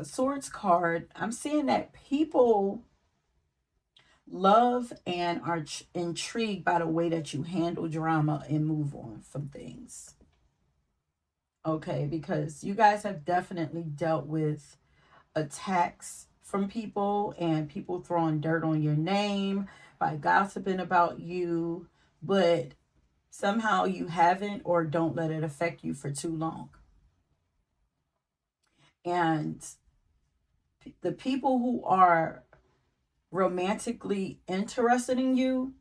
Swords card, I'm seeing that people love and are intrigued by the way that you handle drama and move on from things. Okay, because you guys have definitely dealt with attacks from people and people throwing dirt on your name by gossiping about you, but somehow you haven't or don't let it affect you for too long. And the people who are romantically interested in you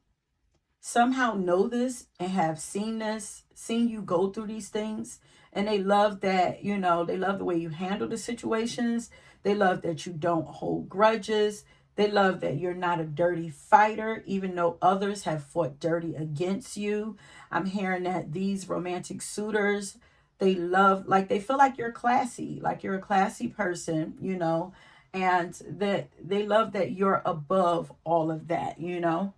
somehow know this and have seen this, seen you go through these things. And they love that, you know, they love the way you handle the situations. They love that you don't hold grudges. They love that you're not a dirty fighter, even though others have fought dirty against you. I'm hearing that these romantic suitors, they love, like, they feel like you're classy, like you're a classy person, you know, and that they love that you're above all of that, you know.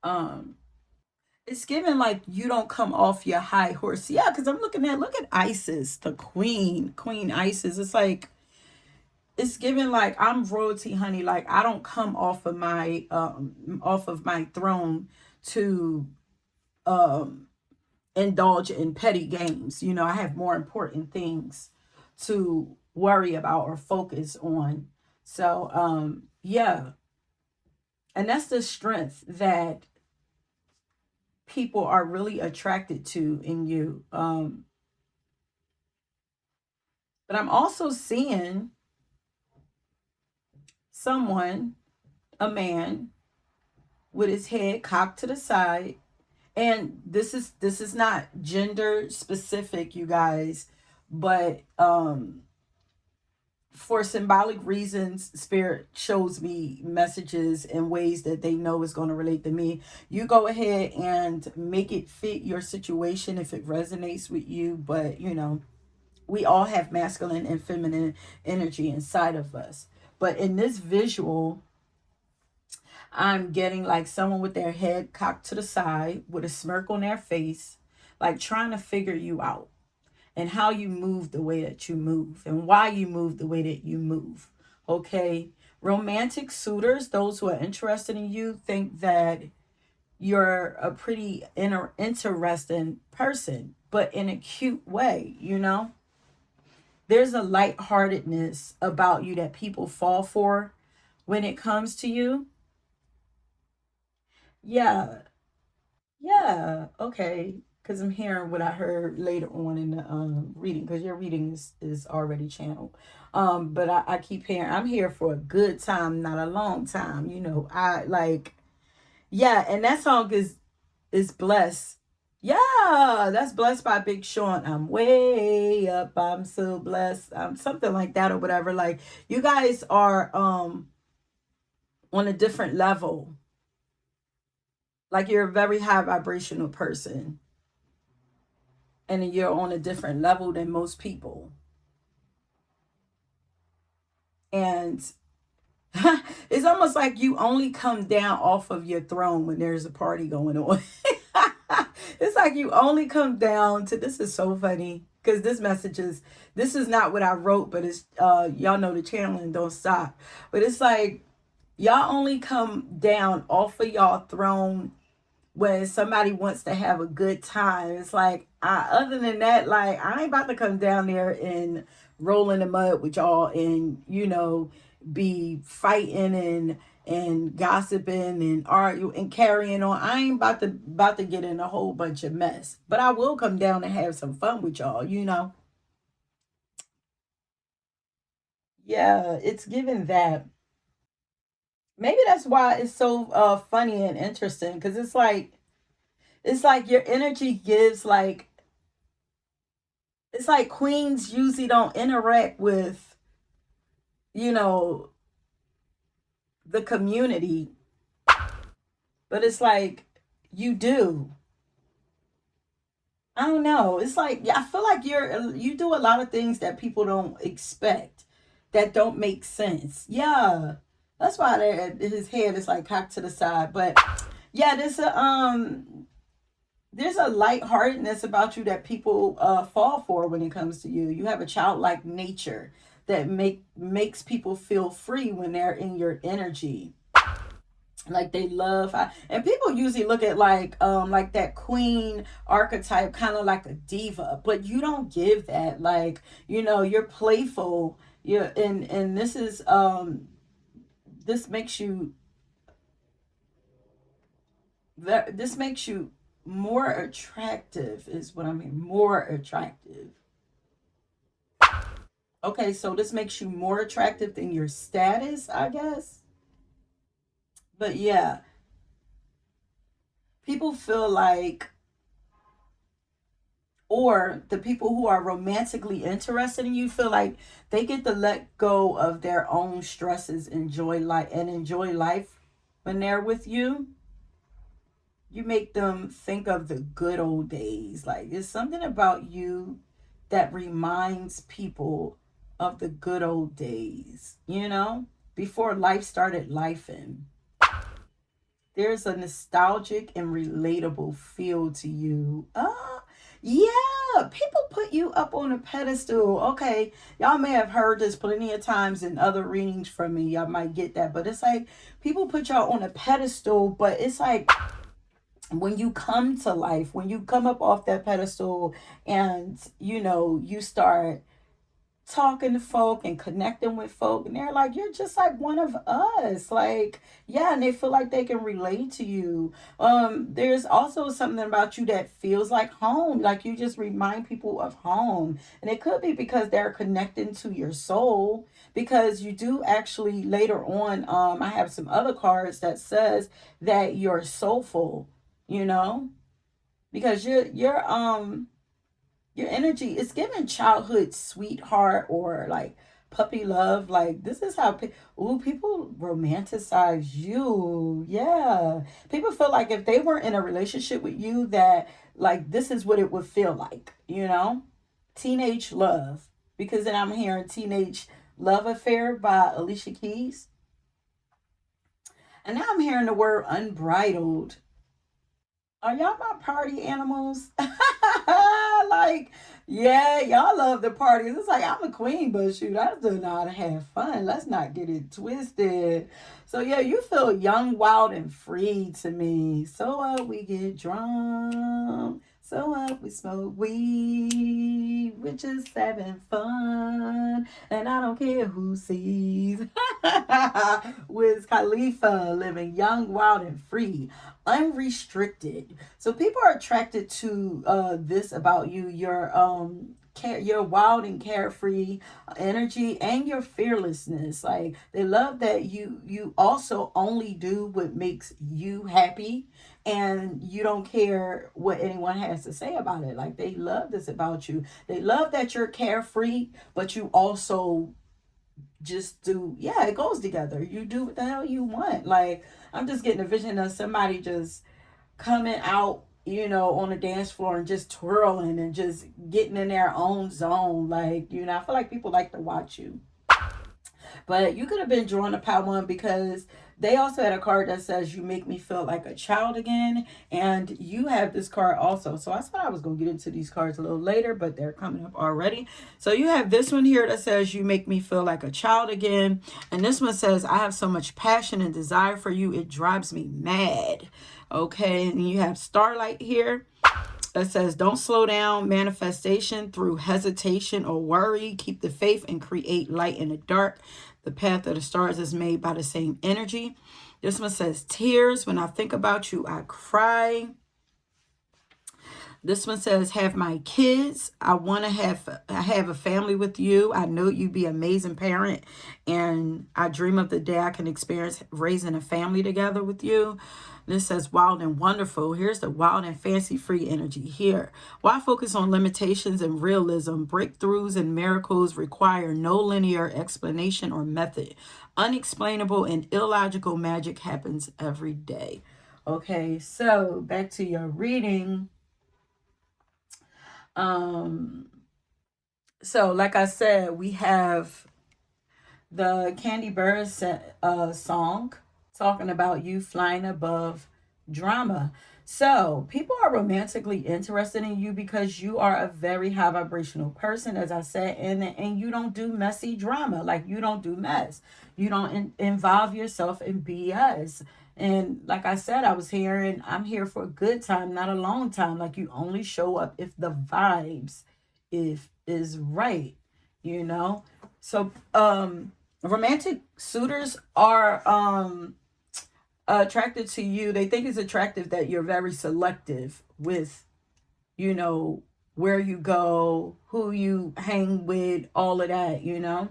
Um, it's given like you don't come off your high horse. Yeah, because I'm looking at, look at Isis, the Queen Isis. It's like, it's given like I'm royalty, honey. Like I don't come off of my throne to um indulge in petty games. You know, I have more important things to worry about or focus on. So yeah. And that's the strength that people are really attracted to in you. But I'm also seeing someone, a man, with his head cocked to the side. And this is not gender specific, you guys, but for symbolic reasons, spirit shows me messages in ways that they know is going to relate to me. You go ahead and make it fit your situation if it resonates with you, but you know, we all have masculine and feminine energy inside of us. But in this visual, I'm getting like someone with their head cocked to the side with a smirk on their face, like trying to figure you out and how you move the way that you move and why you move the way that you move. Okay. Romantic suitors, those who are interested in you, think that you're a pretty interesting person, but in a cute way, you know? There's a lightheartedness about you that people fall for when it comes to you. Yeah, yeah, okay. Because I'm hearing what I heard later on in the reading, because your reading is already channeled. But I keep hearing I'm here for a good time, not a long time. You know, I like, yeah, and that song is blessed. Yeah, that's Blessed by Big Sean. I'm way up. I'm so blessed. Something like that or whatever. Like you guys are on a different level. Like you're a very high vibrational person and you're on a different level than most people. And it's almost like you only come down off of your throne when there's a party going on. It's like you only come down to, this is so funny because this is not what I wrote, but it's y'all know the channeling don't stop. But it's like y'all only come down off of y'all throne when somebody wants to have a good time. It's like, other than that, like, I ain't about to come down there and roll in the mud with y'all and, you know, be fighting and gossiping and arguing and carrying on. I ain't about to get in a whole bunch of mess, but I will come down and have some fun with y'all, you know. Yeah, it's given that. Maybe that's why it's so funny and interesting, because it's like your energy gives like, it's like queens usually don't interact with, you know, the community, but it's like you do. I don't know. It's like, yeah, I feel like you do a lot of things that people don't expect, that don't make sense. Yeah, that's why his head is like cocked to the side. But yeah, there's a lightheartedness about you that people fall for when it comes to you. You have a childlike nature that makes people feel free when they're in your energy. Like they love, and people usually look at like that queen archetype, kind of like a diva, but you don't give that. Like, you're playful. And this makes you this makes you more attractive, is what I mean. More attractive. Okay, so this makes you more attractive than your status, I guess. But yeah, people feel like, or the people who are romantically interested in you feel like they get to let go of their own stresses, enjoy life when they're with you. You make them think of the good old days. Like, there's something about you that reminds people of the good old days, before life started lifing. There's a nostalgic and relatable feel to you. Yeah, people put you up on a pedestal. Okay, y'all may have heard this plenty of times in other readings from me. Y'all might get that, but it's like people put y'all on a pedestal, but it's like when you come to life, when you come up off that pedestal and you start talking to folk and connecting with folk, and they're like, you're just like one of us. Like, yeah, and they feel like they can relate to you. There's also something about you that feels like home, like you just remind people of home. And it could be because they're connecting to your soul, because you do actually later on, I have some other cards that says that you're soulful, you know because your energy is giving childhood sweetheart, or like puppy love. Like, this is how people romanticize you. Yeah, people feel like if they were in a relationship with you, that like this is what it would feel like. Teenage love, because then I'm hearing teenage love affair by Alicia Keys, and now I'm hearing the word unbridled. Are y'all my party animals? Like, yeah, y'all love the parties. It's like, I'm a queen, but shoot, I do not have fun. Let's not get it twisted. So yeah, you feel young, wild, and free to me. So we get drunk. So we smoke weed. We're just having fun, and I don't care who sees. Wiz Khalifa, living young, wild, and free, unrestricted. So people are attracted to this about you. Your wild and carefree energy, and your fearlessness. Like, they love that you also only do what makes you happy, and you don't care what anyone has to say about it. Like, they love this about you. They love that you're carefree, but you also just do, yeah, it goes together. You do what the hell you want. Like, I'm just getting a vision of somebody just coming out, on the dance floor and just twirling and just getting in their own zone. Like, I feel like people like to watch you. But you could have been drawn to Power One, because they also had a card that says you make me feel like a child again. And you have this card also. So I thought I was going to get into these cards a little later, but they're coming up already. So you have this one here that says you make me feel like a child again. And this one says, I have so much passion and desire for you, it drives me mad. Okay. And you have Starlight here. It says, don't slow down manifestation through hesitation or worry. Keep the faith and create light in the dark. The path of the stars is made by the same energy. This one says tears. When I think about you, I cry. This one says, have my kids. I want to have a family with you. I know you'd be an amazing parent. And I dream of the day I can experience raising a family together with you. This says wild and wonderful. Here's the wild and fancy-free energy here. Why focus on limitations and realism? Breakthroughs and miracles require no linear explanation or method. Unexplainable and illogical magic happens every day. Okay, so back to your reading. So like I said, we have the Candy Bird song talking about you flying above drama. So people are romantically interested in you because you are a very high vibrational person, as I said, and you don't do messy drama. Like, you don't do mess. You don't involve yourself in BS. And like I said, I'm here for a good time, not a long time. Like, you only show up if the vibes if is right, you know? So romantic suitors are attracted to you. They think it's attractive that you're very selective with, you know, where you go, who you hang with, all of that, you know.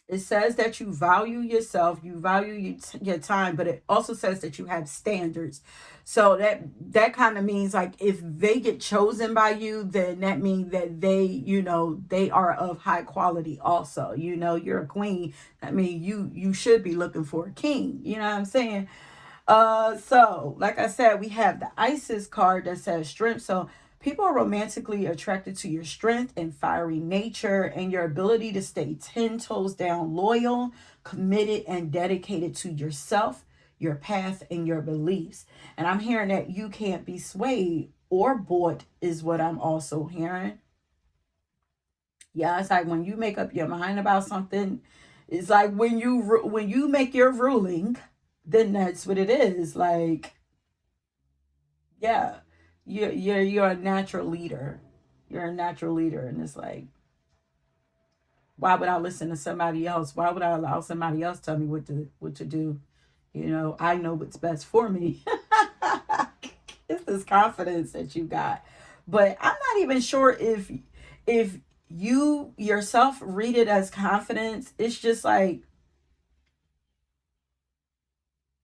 It says that you value yourself, you value your time, but it also says that you have standards. So that kind of means, like, if they get chosen by you, then that means that they, you know, they are of high quality also. You know, you're a queen. I mean, you should be looking for a king. You know what I'm saying? So like I said, we have the Isis card that says strength. So people are romantically attracted to your strength and fiery nature and your ability to stay 10 toes down, loyal, committed, and dedicated to yourself, your path, and your beliefs. And I'm hearing that you can't be swayed or bought, is what I'm also hearing. Yeah, it's like when you make up your mind about something, it's like when you make your ruling, then that's what it is. Like, yeah, you're a natural leader. You're a natural leader, and it's like, why would I listen to somebody else? Why would I allow somebody else tell me what to do? You know, I know what's best for me. It's this confidence that you got, but I'm not even sure if you yourself read it as confidence. It's just like,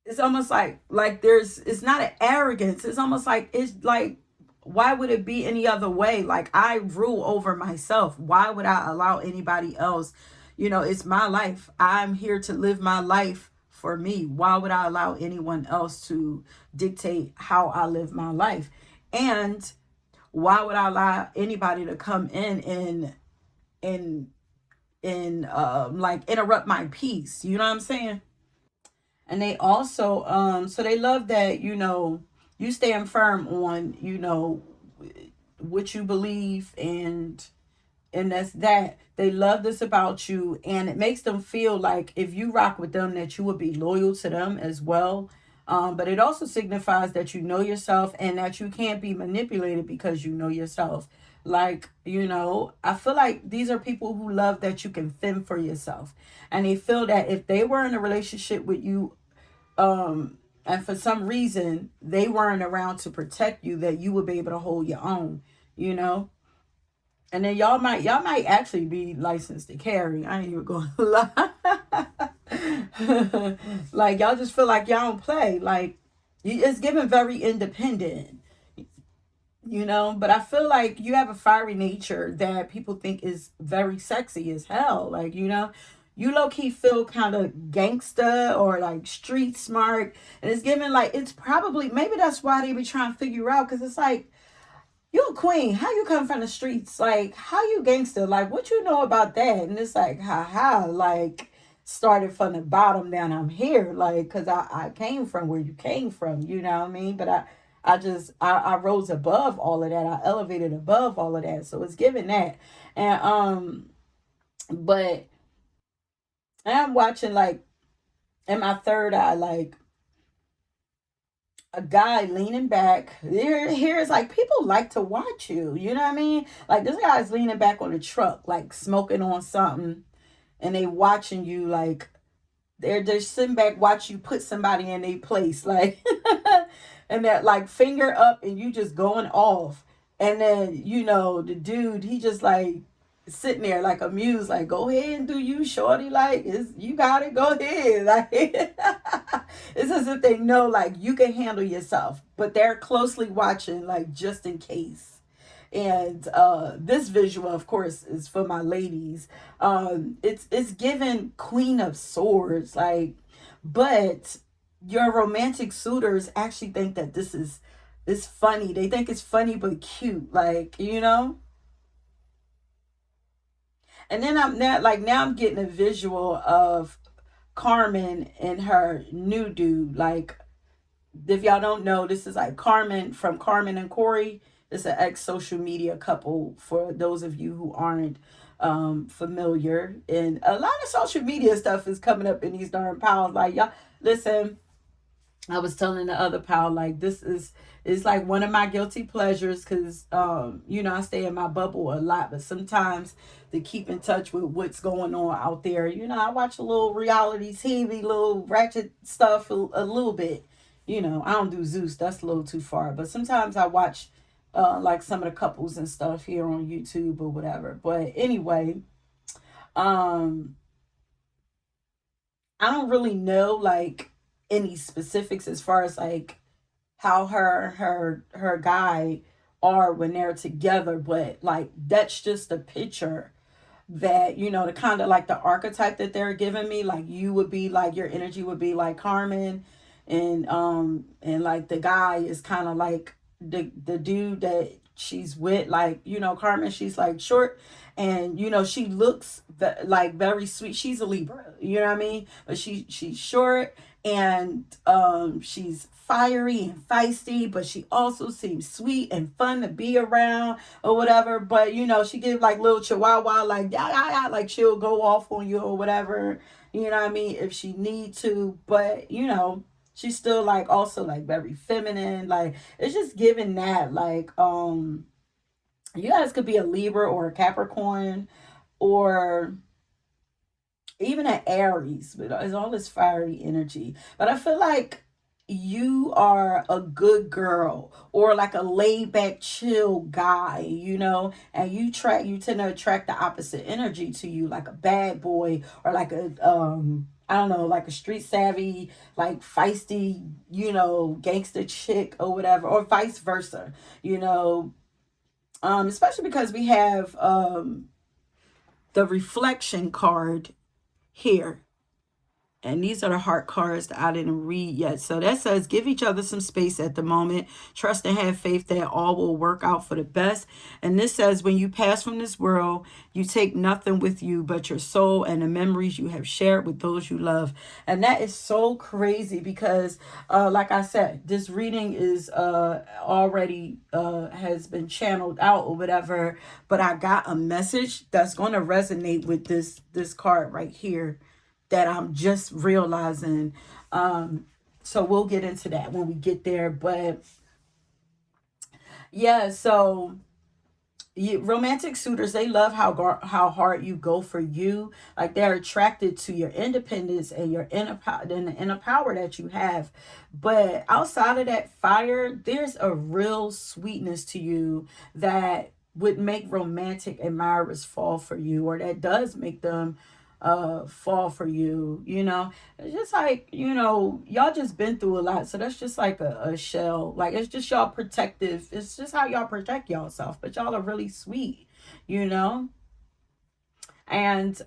it's almost like there's, it's not an arrogance. It's almost like, it's like, why would it be any other way? Like, I rule over myself. Why would I allow anybody else? You know, it's my life. I'm here to live my life for me. Why would I allow anyone else to dictate how I live my life? And why would I allow anybody to come in and like interrupt my peace? You know what I'm saying? And they also so they love that, you know, you stand firm on, you know, what you believe, and that's that. They love this about you, and it makes them feel like if you rock with them, that you would be loyal to them as well. But it also signifies that you know yourself and that you can't be manipulated because you know yourself. Like, you know, I feel like these are people who love that you can fend for yourself, and they feel that if they were in a relationship with you, and for some reason they weren't around to protect you, that you would be able to hold your own, you know. And then y'all might actually be licensed to carry. I ain't even gonna lie. Like, y'all just feel like y'all don't play. Like, it's given very independent, you know. But I feel like you have a fiery nature that people think is very sexy as hell. Like, you know, you low key feel kind of gangsta or like street smart, and it's given like, it's probably, maybe that's why they be trying to figure out, because it's like, you a queen. How you come from the streets? Like, how you gangster? Like, what you know about that? And it's like, ha, like, started from the bottom down. I'm here, like, cause I came from where you came from. You know what I mean? But I rose above all of that. I elevated above all of that. So it's given that, and but I'm watching, like, in my third eye, like, a guy leaning back. Here's like, people like to watch you. You know what I mean? Like, this guy's leaning back on the truck, like smoking on something. and they watching you like they're sitting back watch you put somebody in their place, like and that like finger up and you just going off. And then, the dude, he just like sitting there like amused, like, go ahead and do you, shorty, like you got it, go ahead. Like it's as if they know like you can handle yourself, but they're closely watching like just in case. And this visual, of course, is for my ladies. It's given Queen of Swords, like, but your romantic suitors actually think that this is funny. They think it's funny but cute, like, And then now I'm getting a visual of Carmen and her new dude, like, if y'all don't know, this is like Carmen from Carmen and Corey. It's an ex social media couple for those of you who aren't familiar. And a lot of social media stuff is coming up in these darn piles. Like, y'all, listen, I was telling the other pal, like, this is like one of my guilty pleasures because I stay in my bubble a lot, but sometimes to keep in touch with what's going on out there, I watch a little reality TV, little ratchet stuff, a little bit. I don't do Zeus, that's a little too far, but sometimes I watch like some of the couples and stuff here on YouTube or whatever. But anyway, um I don't really know like any specifics as far as like how her guy are when they're together, but like that's just a picture that the kind of like the archetype that they're giving me, like you would be like your energy would be like Carmen, and like the guy is kind of like the dude that she's with, like Carmen, she's like short, and she looks like very sweet. She's a Libra, you know what I mean, but she's short, and she's fiery and feisty, but she also seems sweet and fun to be around or whatever. But she give like little chihuahua, like yeah, yeah, yeah, like she'll go off on you or whatever, you know what I mean, if she need to. But she's still like also like very feminine. Like it's just giving that like you guys could be a Libra or a Capricorn or even an Aries, but it's all this fiery energy. But I feel like you are a good girl or like a laid back chill guy, and you tend to attract the opposite energy to you, like a bad boy or like a I don't know, like a street savvy, like feisty, gangster chick or whatever, or vice versa, especially because we have the reflection card here. And these are the heart cards that I didn't read yet. So that says, give each other some space at the moment. Trust and have faith that all will work out for the best. And this says, when you pass from this world, you take nothing with you but your soul and the memories you have shared with those you love. And that is so crazy because, like I said, this reading is already has been channeled out or whatever. But I got a message that's going to resonate with this card right here that I'm just realizing. So we'll get into that when we get there. But yeah, so romantic suitors, they love how hard you go for you. Like they're attracted to your independence and your inner power that you have. But outside of that fire, there's a real sweetness to you that would make romantic admirers fall for you, or that does make them fall for you. It's just like y'all just been through a lot, so that's just like a shell, like it's just y'all protective, it's just how y'all protect yourself, but y'all are really sweet, you know and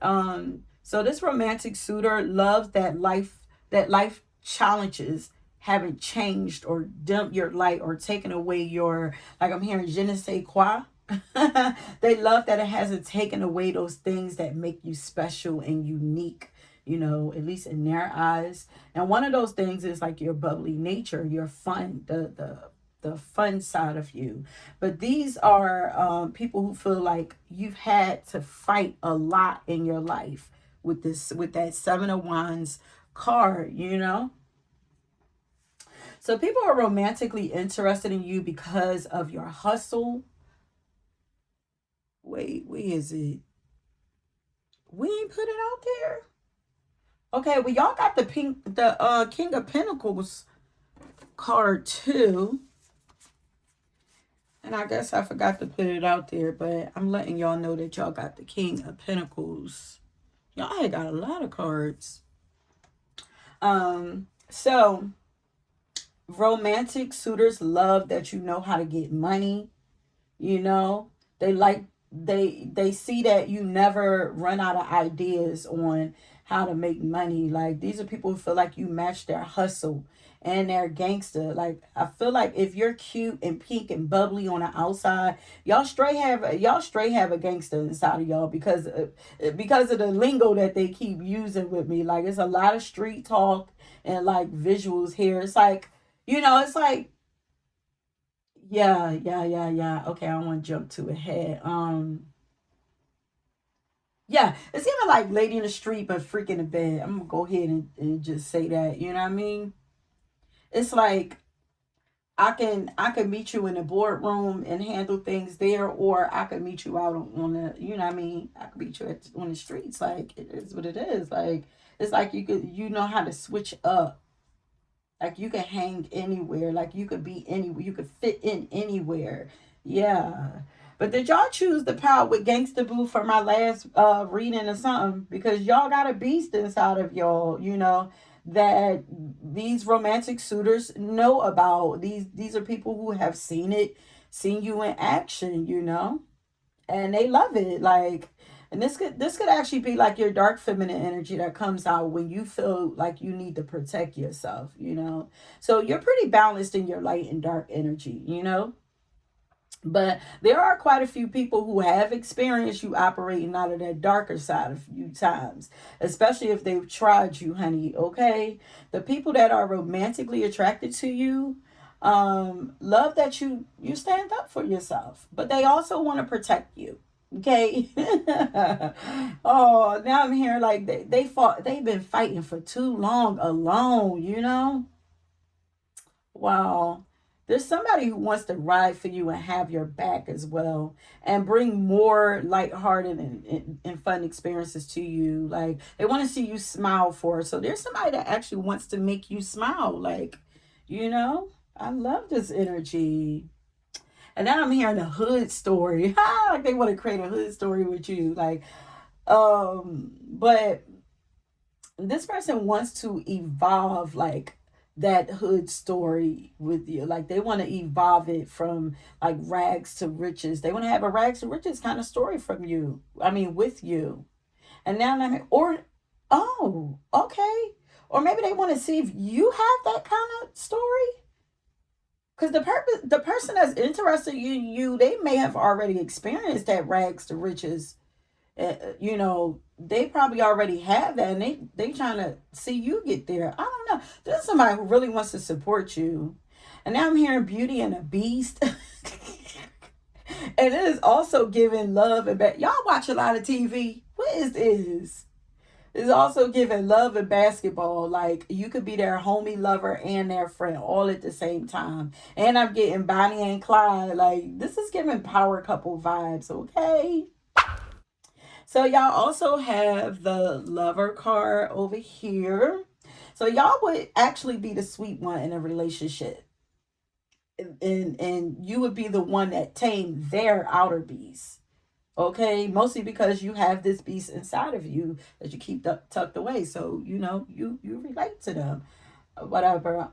so this romantic suitor loves that life challenges haven't changed or dimmed your light or taken away your, like I'm hearing je ne sais quoi. They love that it hasn't taken away those things that make you special and unique, at least in their eyes. And one of those things is like your bubbly nature, your fun, the fun side of you. But these are people who feel like you've had to fight a lot in your life with that Seven of Wands card. So people are romantically interested in you because of your hustle. Wait, where is it? We ain't put it out there. Okay, well y'all got the King of Pentacles card too. And I guess I forgot to put it out there, but I'm letting y'all know that y'all got the King of Pentacles. Y'all had got a lot of cards. So romantic suitors love that you know how to get money. You know, they like they see that you never run out of ideas on how to make money. Like these are people who feel like you match their hustle and their gangster. Like I feel like if you're cute and pink and bubbly on the outside, y'all straight have a gangster inside of y'all because of the lingo that they keep using with me. Like it's a lot of street talk and like visuals here. It's like, it's like, yeah. Okay, I don't want to jump too ahead. Yeah, it's even like Lady in the Street, but Freak in the Bed. I'm gonna go ahead and just say that. You know what I mean? It's like I can meet you in the boardroom and handle things there, or I could meet you out on the, you know what I mean? I could meet you on the streets. Like it is what it is. Like it's like you know how to switch up. Like you can hang anywhere. Like you could be anywhere. You could fit in anywhere. Yeah. But did y'all choose the power with Gangsta Boo for my last reading or something? Because y'all got a beast inside of y'all, that these romantic suitors know about. These are people who have seen you in action. And they love it. Like, and this could actually be like your dark feminine energy that comes out when you feel like you need to protect yourself. So you're pretty balanced in your light and dark energy. But there are quite a few people who have experienced you operating out of that darker side a few times, especially if they've tried you, honey. Okay, the people that are romantically attracted to you love that you stand up for yourself, but they also want to protect you. Okay. Oh, now I'm hearing like they've been fighting for too long alone. Wow. There's somebody who wants to ride for you and have your back as well and bring more lighthearted and fun experiences to you. Like they want to see you smile for. So there's somebody that actually wants to make you smile. Like, I love this energy. And now I'm hearing a hood story. Like they want to create a hood story with you. Like, but this person wants to evolve like that hood story with you. Like they want to evolve it from like rags to riches. They want to have a rags to riches kind of story from you. I mean, with you. And now I'm or oh, okay. Or maybe they want to see if you have that kind of story. Because the person that's interested in you, they may have already experienced that rags to riches. They probably already have that, and they trying to see you get there. I don't know. There's somebody who really wants to support you, and now I'm hearing Beauty and a Beast, and it is also giving love and y'all watch a lot of TV. What is this? It's also giving love and basketball. Like you could be their homie, lover, and their friend all at the same time. And I'm getting Bonnie and Clyde. Like this is giving power couple vibes. Okay. So y'all also have the lover card over here. So y'all would actually be the sweet one in a relationship. And you would be the one that tamed their outer beast. Okay, mostly because you have this beast inside of you that you keep tucked away. So you relate to them, whatever.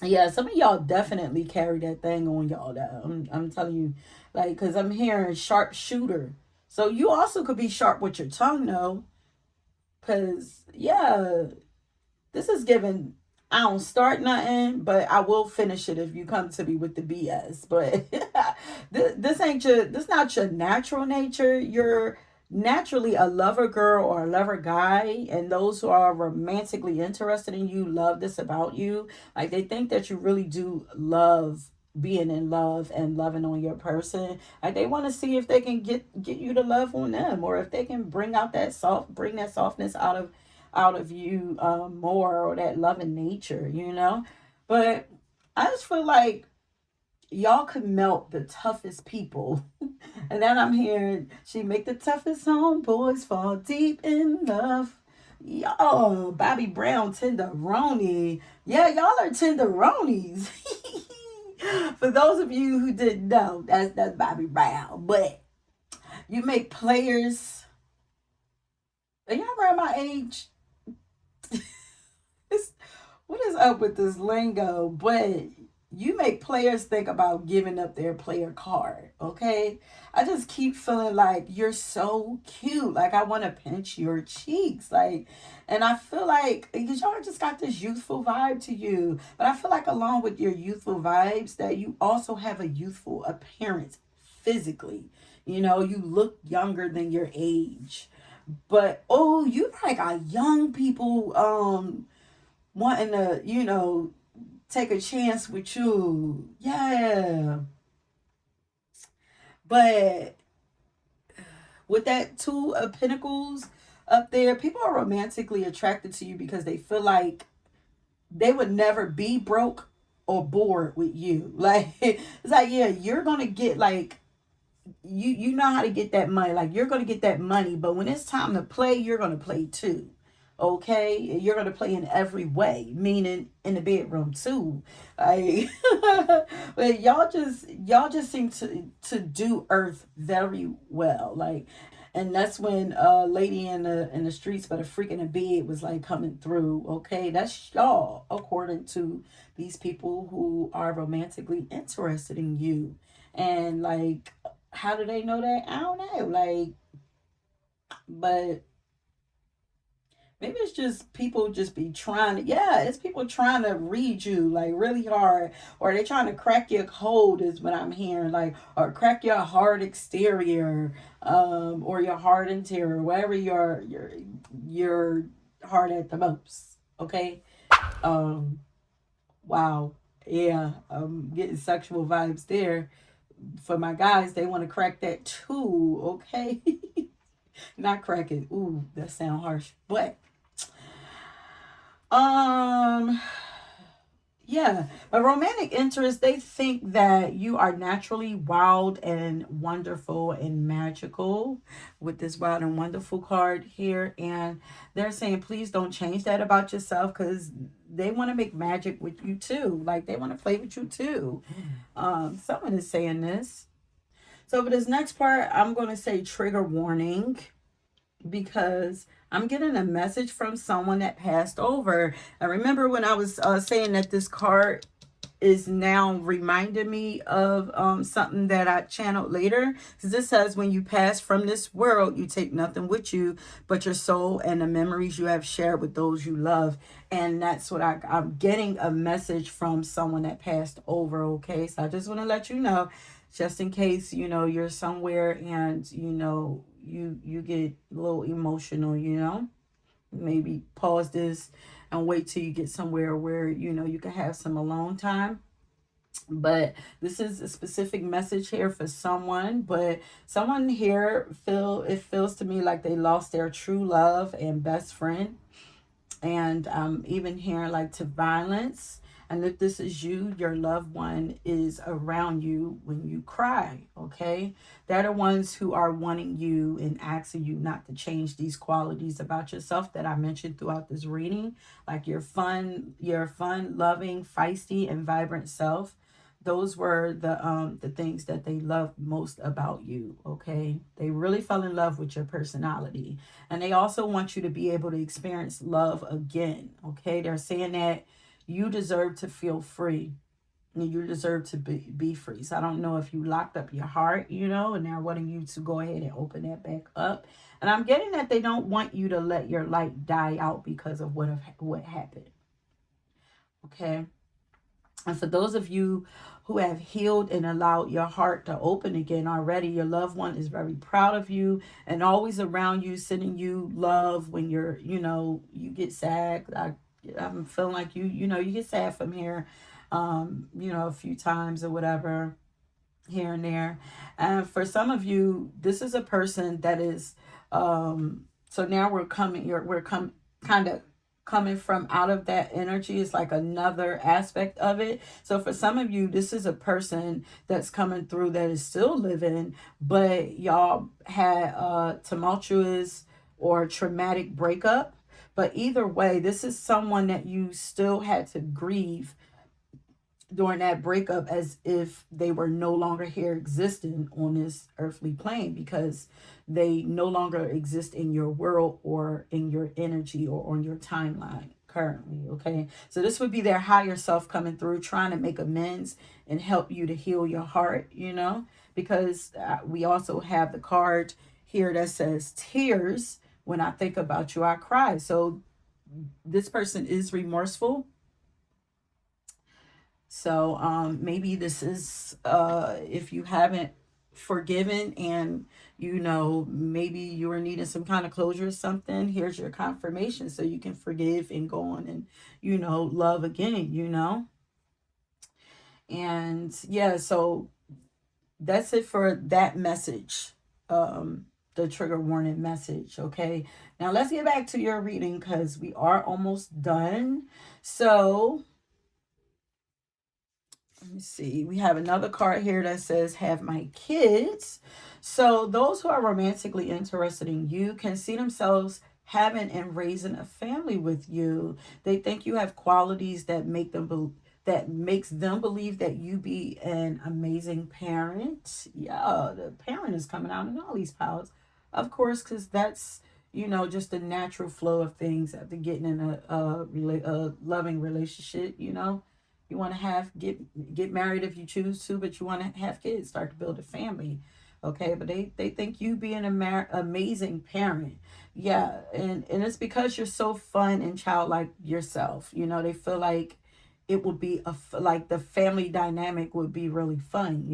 Yeah, some of y'all definitely carry that thing on y'all. That I'm telling you, like, because I'm hearing sharp shooter. So you also could be sharp with your tongue, though. Because, yeah, this is giving, I don't start nothing, but I will finish it if you come to me with the BS. But this not your natural nature. You're naturally a lover girl or a lover guy, and those who are romantically interested in you love this about you. Like they think that you really do love being in love and loving on your person. Like they want to see if they can get you to love on them, or if they can bring that softness out of you more, or that loving nature. But I just feel like y'all could melt the toughest people. And then I'm hearing she make the toughest homeboys fall deep in love. Y'all, Bobby Brown, tenderoni. Yeah, y'all are tenderonis. For those of you who didn't know, that's Bobby Brown. But you make players. Are y'all around my age? What is up with this lingo? But you make players think about giving up their player card, okay? I just keep feeling like you're so cute. Like I want to pinch your cheeks. Like, and I feel like because y'all just got this youthful vibe to you. But I feel like along with your youthful vibes, that you also have a youthful appearance physically. You know, you look younger than your age. But oh, you like a young people wanting to, take a chance with you. Yeah. But with that two of pentacles up there, people are romantically attracted to you because they feel like they would never be broke or bored with you. Like it's like, yeah, you're gonna get like you know how to get that money. Like you're gonna get that money, but when it's time to play, you're gonna play too. Okay, you're gonna play in every way, meaning in the bedroom too. Like, but y'all just seem to do Earth very well. Like, and that's when lady in the streets but a freak in the bed was like coming through. Okay, that's y'all according to these people who are romantically interested in you. And like, how do they know that? I don't know. Like, but maybe it's just people just be trying to, yeah, it's people trying to read you like really hard, or they trying to crack your code, is what I'm hearing, like, or crack your hard exterior, or your hard interior, wherever your heart at the most. Okay. Um, wow. Yeah, I'm getting sexual vibes there. For my guys, they want to crack that too. Okay. Not crack it. Ooh, that sound harsh. But um, yeah, but romantic interest, they think that you are naturally wild and wonderful and magical with this wild and wonderful card here. And they're saying, please don't change that about yourself because they want to make magic with you too. Like they want to play with you too. Someone is saying this. So for this next part, I'm going to say trigger warning, because I'm getting a message from someone that passed over. I remember when I was saying that this card is now reminding me of something that I channeled later. Because this says, when you pass from this world, you take nothing with you but your soul and the memories you have shared with those you love. And that's what I'm getting a message from someone that passed over. Okay, so I just want to let you know, just in case you're somewhere and you get a little emotional, maybe pause this and wait till you get somewhere where you can have some alone time. But this is a specific message here for someone, but someone here feels to me like they lost their true love and best friend. And even hearing like to violence. And if this is you, your loved one is around you when you cry. Okay, they're the ones who are wanting you and asking you not to change these qualities about yourself that I mentioned throughout this reading, like your fun, loving, feisty, and vibrant self. Those were the things that they loved most about you. Okay, they really fell in love with your personality, and they also want you to be able to experience love again. Okay, they're saying that you deserve to feel free and you deserve to be free. So I don't know if you locked up your heart, and they're wanting you to go ahead and open that back up. And I'm getting that they don't want you to let your light die out because of what happened. Okay. And for those of you who have healed and allowed your heart to open again already, your loved one is very proud of you and always around you, sending you love when you get sad. I'm feeling like you get sad from here, a few times or whatever, here and there. And for some of you, this is a person that is, so now we're kind of coming from out of that energy. Is like another aspect of it. So for some of you, this is a person that's coming through that is still living, but y'all had a tumultuous or traumatic breakup. But either way, this is someone that you still had to grieve during that breakup, as if they were no longer here existing on this earthly plane, because they no longer exist in your world or in your energy or on your timeline currently. Okay, so this would be their higher self coming through, trying to make amends and help you to heal your heart, because we also have the card here that says tears. When I think about you, I cry. So this person is remorseful. So maybe this is, if you haven't forgiven, and maybe you are needing some kind of closure or something, here's your confirmation so you can forgive and go on and love again. And yeah, so that's it for that message, the trigger warning message. Okay, now let's get back to your reading, because we are almost done. So let me see. We have another card here that says, have my kids. So those who are romantically interested in you can see themselves having and raising a family with you. They think you have qualities that that makes them believe that you be an amazing parent. Yeah, the parent is coming out in all these piles. Of course, because that's just the natural flow of things after getting in a loving relationship. You want to get married if you choose to, but you want to have kids, start to build a family. Okay, but they think you be an amazing parent. Yeah, and it's because you're so fun and childlike yourself. They feel like it would be like the family dynamic would be really fun.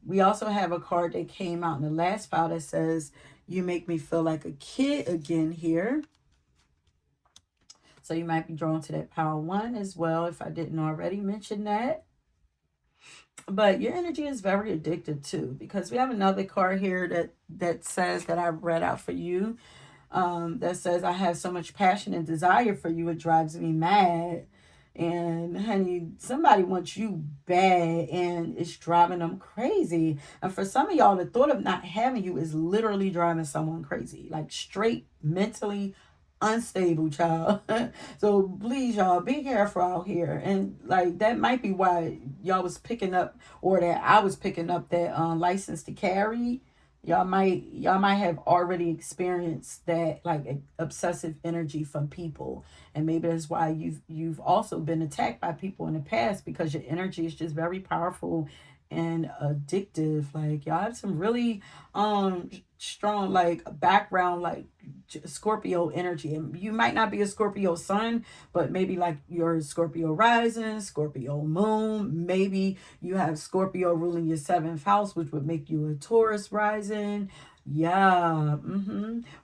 We also have a card that came out in the last file that says, you make me feel like a kid again here. So you might be drawn to that power one as well, if I didn't already mention that. But your energy is very addictive too, because we have another card here that says, that I read out for you, that says, I have so much passion and desire for you, it drives me mad. And honey, somebody wants you bad and it's driving them crazy. And for some of y'all, the thought of not having you is literally driving someone crazy, like straight mentally unstable, child. So please, y'all, be careful out here. And like, that might be why y'all was picking up, or that I was picking up, that license to carry. Y'all might have already experienced that, like, obsessive energy from people, and maybe that's why you've also been attacked by people in the past, because your energy is just very powerful and addictive. Like, y'all have some really strong, like, background, like Scorpio energy. And you might not be a Scorpio sun, but maybe like your Scorpio rising, Scorpio moon. Maybe you have Scorpio ruling your seventh house, which would make you a Taurus rising. Yeah.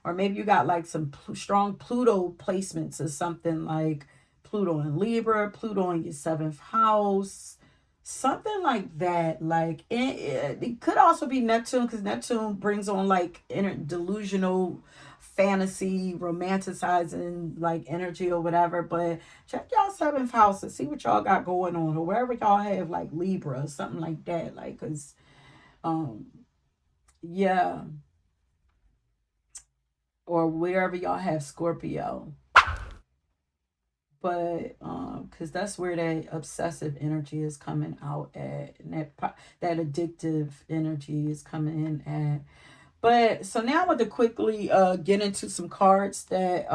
Or maybe you got like some strong Pluto placements, or something like Pluto in Libra, Pluto in your seventh house, something like that. Like it could also be Neptune, because Neptune brings on like inner delusional fantasy, romanticizing like energy or whatever. But check y'all seventh house and see what y'all got going on, or wherever y'all have like Libra or something like that. Like, because um yeah, or wherever y'all have Scorpio. But because that's where that obsessive energy is coming out at, and that addictive energy is coming in at. But so now I want to quickly get into some cards that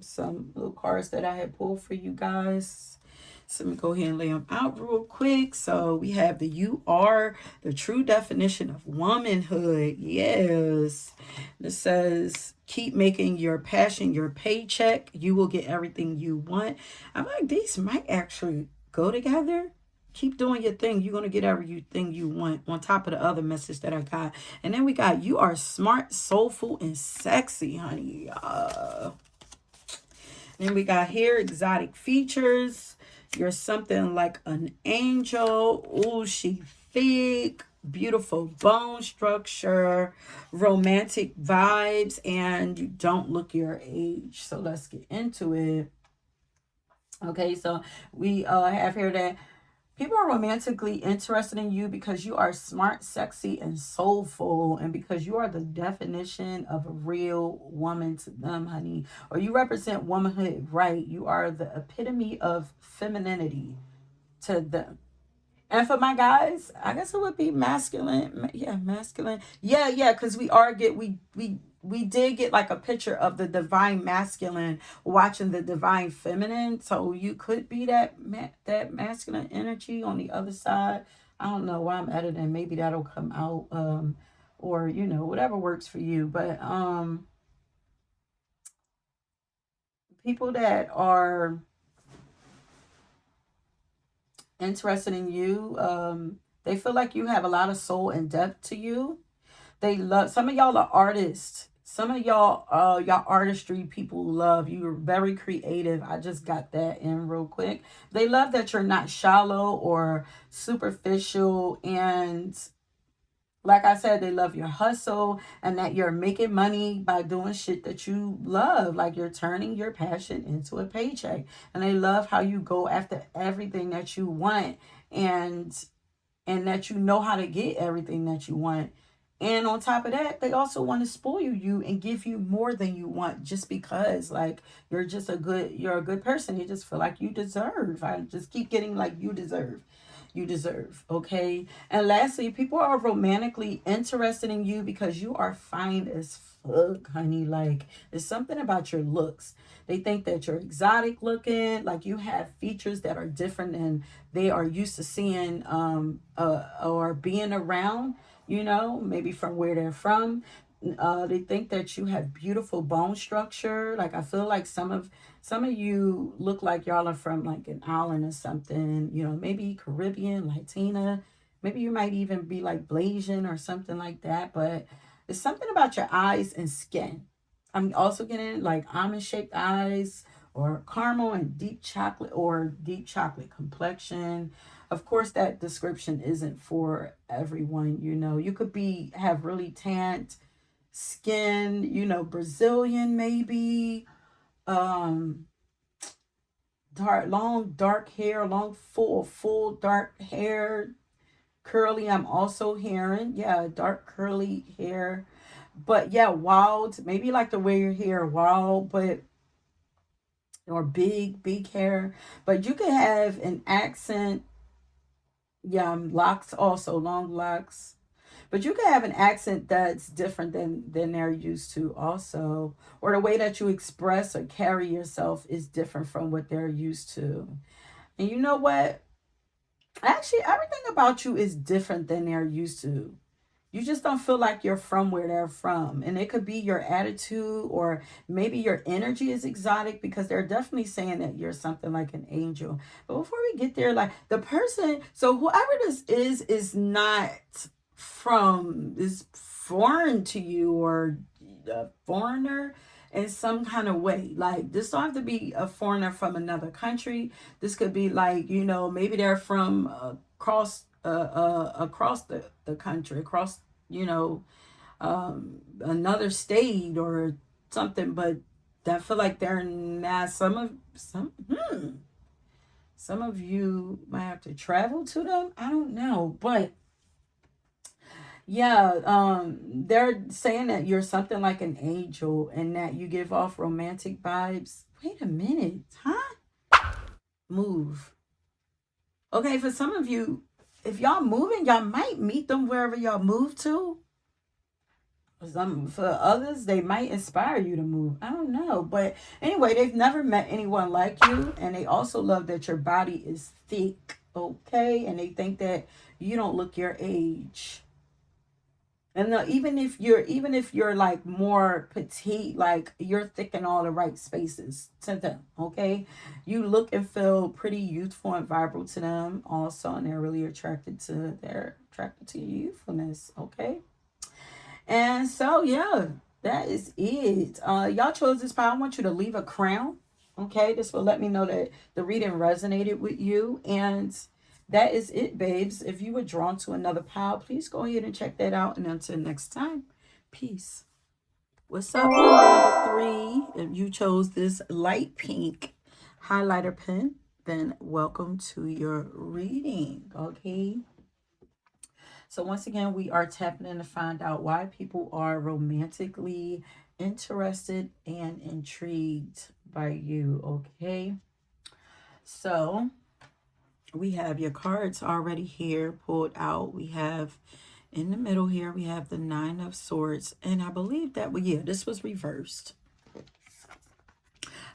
some little cards that I had pulled for you guys. So let me go ahead and lay them out real quick. So we have the "You Are the True Definition of Womanhood." Yes. It says, keep making your passion your paycheck. You will get everything you want. I'm like, these might actually go together. Keep doing your thing. You're going to get everything you want, on top of the other message that I got. And then we got, you are smart, soulful, and sexy, honey. Then we got here, exotic features. You're something like an angel. Oh, she thick. beautiful bone structure, romantic vibes, and you don't look your age. So let's get into it. Okay, so we have here that people are romantically interested in you because you are smart, sexy, and soulful, and because you are the definition of a real woman to them, honey. Or you represent womanhood, right? You are the epitome of femininity to them. And for my guys, I guess it would be masculine. Yeah, masculine. Yeah, because we did get like a picture of the divine masculine watching the divine feminine. So you could be that masculine energy on the other side. I don't know why I'm editing. Maybe that'll come out or whatever works for you. But people that are interested in you, they feel like you have a lot of soul and depth to you. They love, some of y'all are artists. Some of y'all, y'all artistry people love. You're very creative. I just got that in real quick. They love that you're not shallow or superficial. And like I said, they love your hustle and that you're making money by doing shit that you love. Like you're turning your passion into a paycheck. And they love how you go after everything that you want. And that you know how to get everything that you want. And on top of that, they also want to spoil you and give you more than you want just because like you're a good person. You just feel like you deserve. I just keep getting like you deserve. You deserve, okay? And lastly, people are romantically interested in you because you are fine as fuck, honey. Like, there's something about your looks. They think that you're exotic looking, like you have features that are different than they are used to seeing or being around, maybe from where they're from. They think that you have beautiful bone structure. Like I feel like some of you look like y'all are from like an island or something, maybe Caribbean, Latina. Maybe you might even be like Blasian or something like that. But there's something about your eyes and skin. I'm also getting like almond shaped eyes or caramel and deep chocolate complexion. Of course, that description isn't for everyone. You could have really tanned skin, Brazilian maybe, um, long dark hair, long full dark hair, curly. I'm also hearing, yeah, dark curly hair, but yeah, wild. Maybe like to wear your hair wild, but or big hair, but you could have an accent. Yeah, locks also, long locks. But you can have an accent that's different than they're used to also. Or the way that you express or carry yourself is different from what they're used to. And you know what? Actually, everything about you is different than they're used to. You just don't feel like you're from where they're from. And it could be your attitude or maybe your energy is exotic because they're definitely saying that you're something like an angel. But before we get there, like the person, so whoever this is not is foreign to you or a foreigner in some kind of way. Like this don't have to be a foreigner from another country. This could be like, maybe they're from across the country, across, another state or something, but I feel like they're not some of you might have to travel to them. I don't know. But yeah, they're saying that you're something like an angel and that you give off romantic vibes. Wait a minute, huh? Move. Okay, for some of you, if y'all moving, y'all might meet them wherever y'all move to. For others, they might inspire you to move. I don't know. But anyway, they've never met anyone like you. And they also love that your body is thick. Okay. And they think that you don't look your age. And even if you're like more petite, like you're thick in all the right spaces to them, okay? You look and feel pretty youthful and vibrant to them also, and they're attracted to your youthfulness, okay? And so yeah, that is it. Y'all chose this part. I want you to leave a crown. Okay, this will let me know that the reading resonated with you. And that is it, babes. If you were drawn to another pile, please go ahead and check that out. And until next time, peace. What's up, pile number 3? If you chose this light pink highlighter pen, then welcome to your reading, okay? So once again, we are tapping in to find out why people are romantically interested and intrigued by you, okay? So we have your cards already here pulled out. We have in the middle here, we have the Nine of Swords. And I believe that, well, yeah, this was reversed.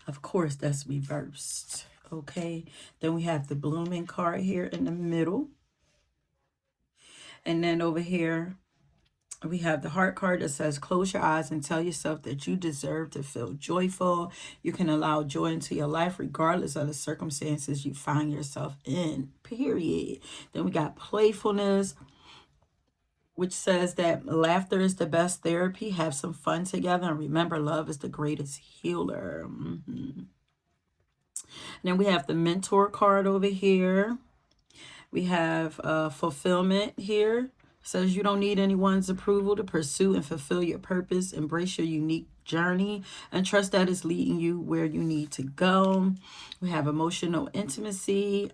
Of course, that's reversed. Okay. Then we have the Blooming card here in the middle. And then over here, we have the Heart card that says, close your eyes and tell yourself that you deserve to feel joyful. You can allow joy into your life regardless of the circumstances you find yourself in, period. Then we got Playfulness, which says that laughter is the best therapy. Have some fun together. And remember, love is the greatest healer. Then we have the Mentor card over here. We have Fulfillment here. Says you don't need anyone's approval to pursue and fulfill your purpose. Embrace your unique journey and trust that it's leading you where you need to go. We have Emotional Intimacy.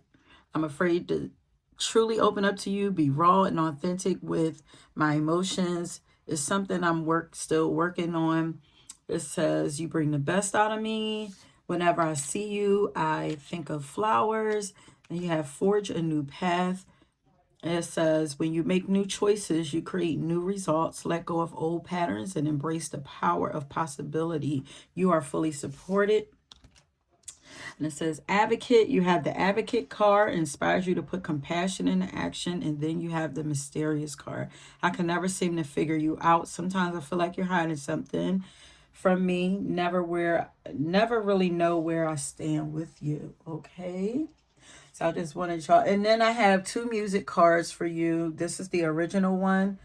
I'm afraid to truly open up to you, be raw and authentic with my emotions. It's something I'm still working on. It says you bring the best out of me. Whenever I see you, I think of flowers. And you have Forge a New Path. It says, when you make new choices, you create new results. Let go of old patterns and embrace the power of possibility. You are fully supported. And it says Advocate. You have the Advocate card, inspires you to put compassion into action. And then you have the Mysterious card. I can never seem to figure you out. Sometimes I feel like you're hiding something from me. Never really know where I stand with you. Okay. So I just wanted y'all. And then I have 2 music cards for you. This is the original one.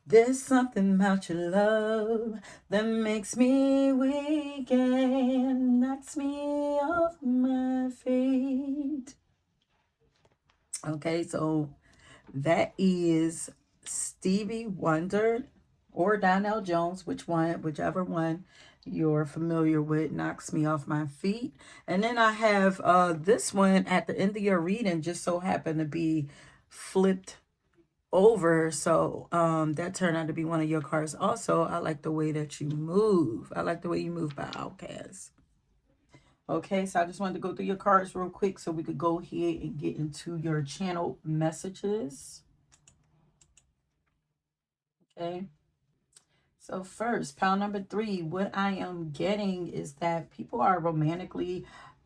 There's something about your love that makes me weak and knocks me off my feet. Okay, so that is Stevie Wonder or Donnell Jones, whichever one you're familiar with, knocks me off my feet. And then I have this one at the end of your reading, just so happened to be flipped over. So that turned out to be one of your cards. Also, I like the way that you move. I like the way you move by Outcast. Okay, so I just wanted to go through your cards real quick so we could go ahead and get into your channel messages. Okay. So first, pile number 3, what I am getting is that people are romantically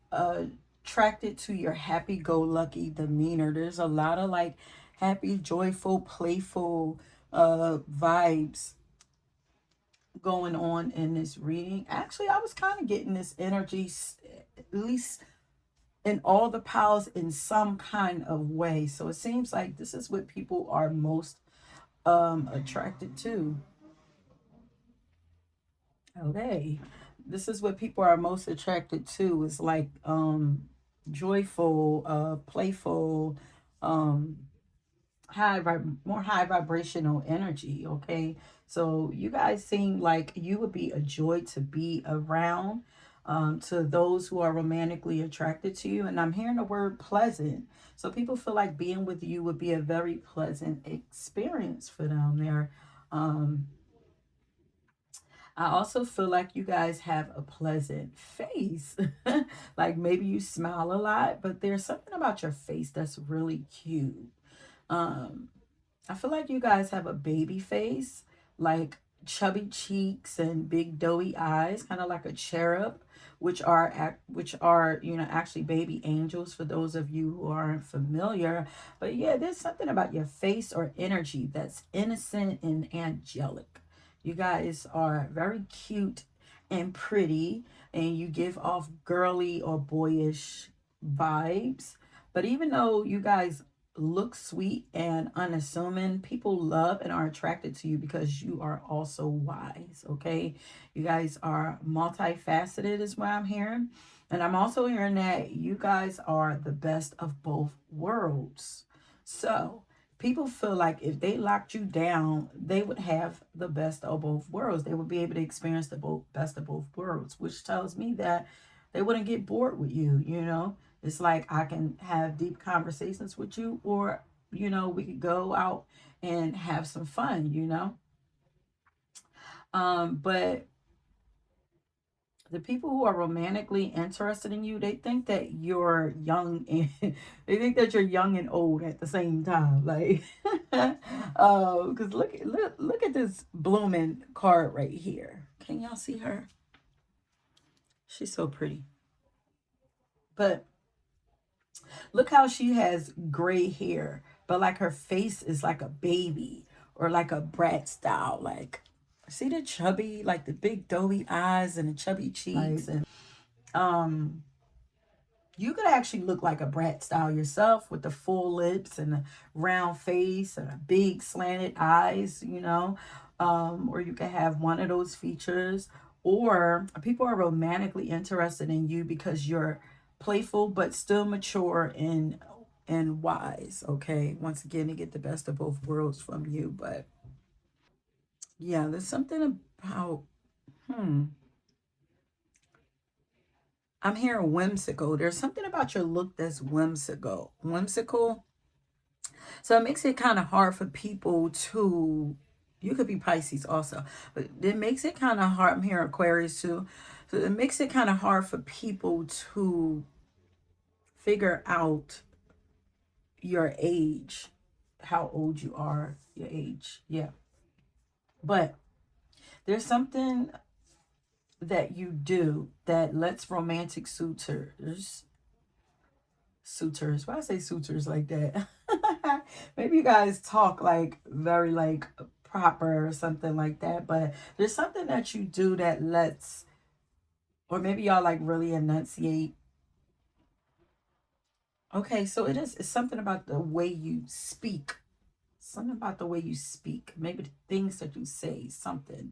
attracted to your happy-go-lucky demeanor. There's a lot of like happy, joyful, playful vibes going on in this reading. Actually, I was kind of getting this energy, at least in all the piles, in some kind of way. So it seems like this is what people are most attracted to. Okay. This is what people are most attracted to, is like joyful, playful, um more high vibrational energy. Okay, so you guys seem like you would be a joy to be around, to those who are romantically attracted to you. And I'm hearing the word pleasant, so people feel like being with you would be a very pleasant experience for them. I also feel like you guys have a pleasant face. Like maybe you smile a lot, but there's something about your face that's really cute. um I feel like you guys have a baby face, like chubby cheeks and big doughy eyes, kind of like a cherub, which are actually baby angels for those of you who aren't familiar. But yeah, there's something about your face or energy that's innocent and angelic. You guys are very cute and pretty, and you give off girly or boyish vibes. But even though you guys look sweet and unassuming, people love and are attracted to you because you are also wise. Okay, you guys are multifaceted is what I'm hearing. And I'm also hearing that you guys are the best of both worlds. So people feel like if they locked you down, they would have the best of both worlds. They would be able to experience the best of both worlds, which tells me that they wouldn't get bored with you, you know? It's like I can have deep conversations with you, or, you know, we could go out and have some fun, you know? But the people who are romantically interested in you, they think that you're young and they think that you're young and old at the same time. Like, because look at this blooming card right here. Can y'all see her? She's so pretty. But look how she has gray hair, but like her face is like a baby or like a brat style. Like, see the chubby, like the big doughy eyes and the chubby cheeks, and um you could actually look like a brat style yourself with the full lips and a round face and a big slanted eyes, you know. Or you could have one of those features. Or people are romantically interested in you because you're playful but still mature and wise. Okay. Once again, to get the best of both worlds from you. But yeah, there's something about I'm hearing whimsical. There's something about your look that's whimsical. Whimsical. So it makes it kind of hard for people to, you could be Pisces also, but it makes it kind of hard. I'm hearing Aquarius too. So it makes it kind of hard for people to figure out your age, how old you are, your age. Yeah. But there's something that you do that lets romantic suitors, why I say suitors like that? Maybe you guys talk like very like proper or something like that, but there's something that you do that lets, or maybe y'all like really enunciate. Okay, so it's something about the way you speak. Something about the way you speak. Maybe the things that you say, something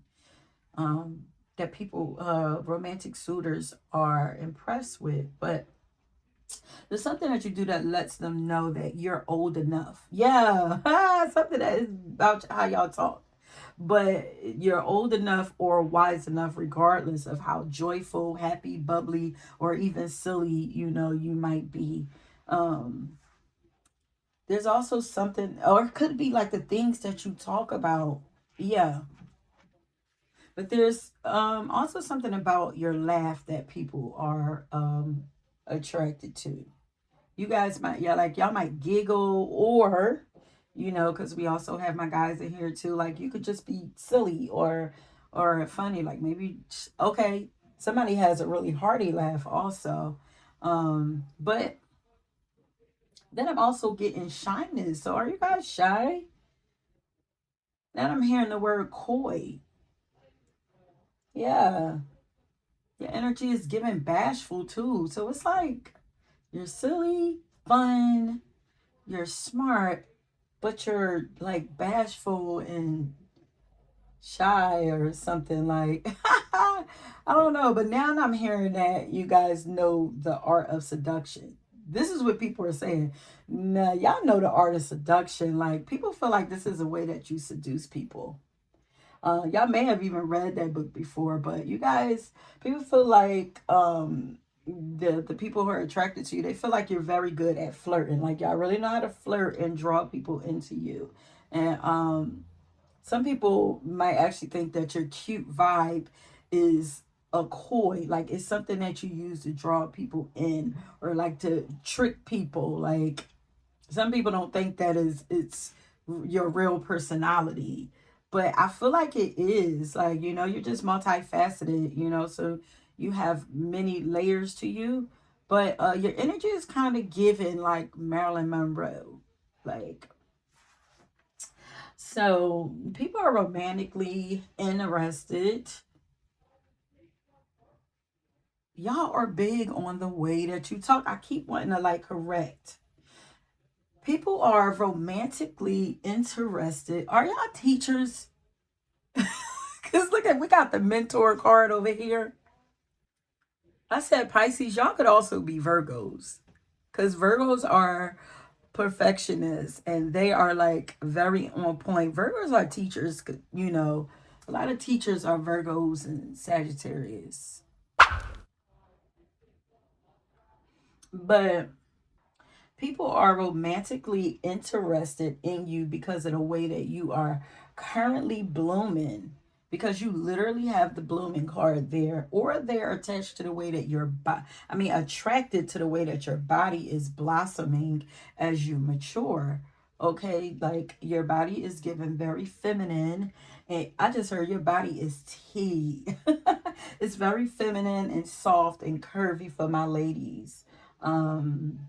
um that people romantic suitors are impressed with. But there's something that you do that lets them know that you're old enough. Yeah, something that is about how y'all talk. But you're old enough or wise enough, regardless of how joyful, happy, bubbly, or even silly, you know, you might be. Um, there's also something, or it could be like the things that you talk about. Yeah. But there's also something about your laugh that people are attracted to. You guys might, yeah, like y'all might giggle, or you know, because we also have my guys in here too, like you could just be silly or funny, like maybe, okay, somebody has a really hearty laugh also. But then I'm also getting shyness. So are you guys shy? Then I'm hearing the word coy. Yeah, your energy is giving bashful too, so it's like you're silly, fun, you're smart, but you're like bashful and shy or something like I don't know, but now I'm hearing that you guys know the art of seduction. This is what people are saying. Nah, y'all know the art of seduction. Like people feel like this is a way that you seduce people. Y'all may have even read that book before, but you guys, people feel like the people who are attracted to you, they feel like you're very good at flirting. Like y'all really know how to flirt and draw people into you. And some people might actually think that your cute vibe is a coy, like it's something that you use to draw people in or like to trick people. Like some people don't think that is it's your real personality, but I feel like it is. Like, you know, you're just multifaceted, you know, so you have many layers to you, but your energy is kind of given like Marilyn Monroe. Like, so people are romantically interested. Y'all are big on the way that you talk. I keep wanting to like correct. People are romantically interested. Are y'all teachers? Because look at, we got the mentor card over here. I said Pisces, y'all could also be Virgos. Because Virgos are perfectionists and they are like very on point. Virgos are teachers, you know. A lot of teachers are Virgos and Sagittarius. But people are romantically interested in you because of the way that you are currently blooming, because you literally have the blooming card there, or they're attached to the way that your body, I mean attracted to the way that your body is blossoming as you mature. Okay, like your body is given very feminine, and I just heard your body is tea. It's very feminine and soft and curvy for my ladies. um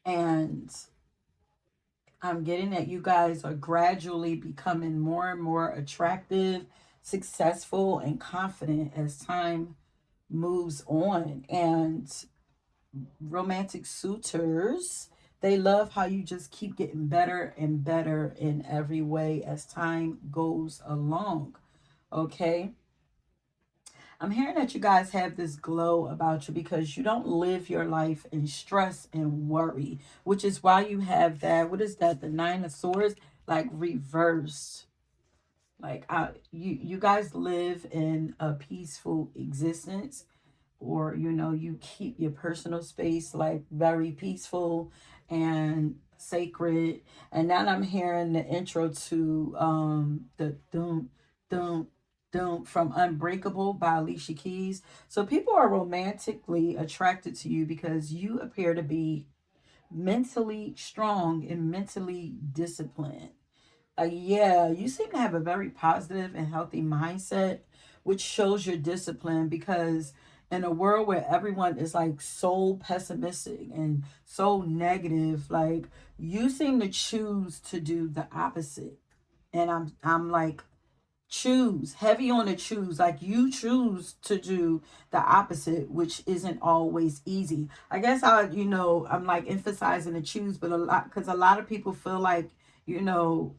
and I'm getting that you guys are gradually becoming more and more attractive, successful, and confident as time moves on. And romantic suitors, they love how you just keep getting better and better in every way as time goes along. Okay. I'm hearing that you guys have this glow about you because you don't live your life in stress and worry, which is why you have that. What is that? The Nine of Swords, like reversed. Like you guys live in a peaceful existence, or you know, you keep your personal space like very peaceful and sacred. And now I'm hearing the intro to the doom doom from Unbreakable by Alicia Keys. So people are romantically attracted to you because you appear to be mentally strong and mentally disciplined. Yeah, you seem to have a very positive and healthy mindset, which shows your discipline, because in a world where everyone is like so pessimistic and so negative, like you seem to choose to do the opposite. And I'm like, choose, heavy on the choose, like you choose to do the opposite, which isn't always easy. I guess I'm like emphasizing the choose, but a lot, because a lot of people feel like, you know,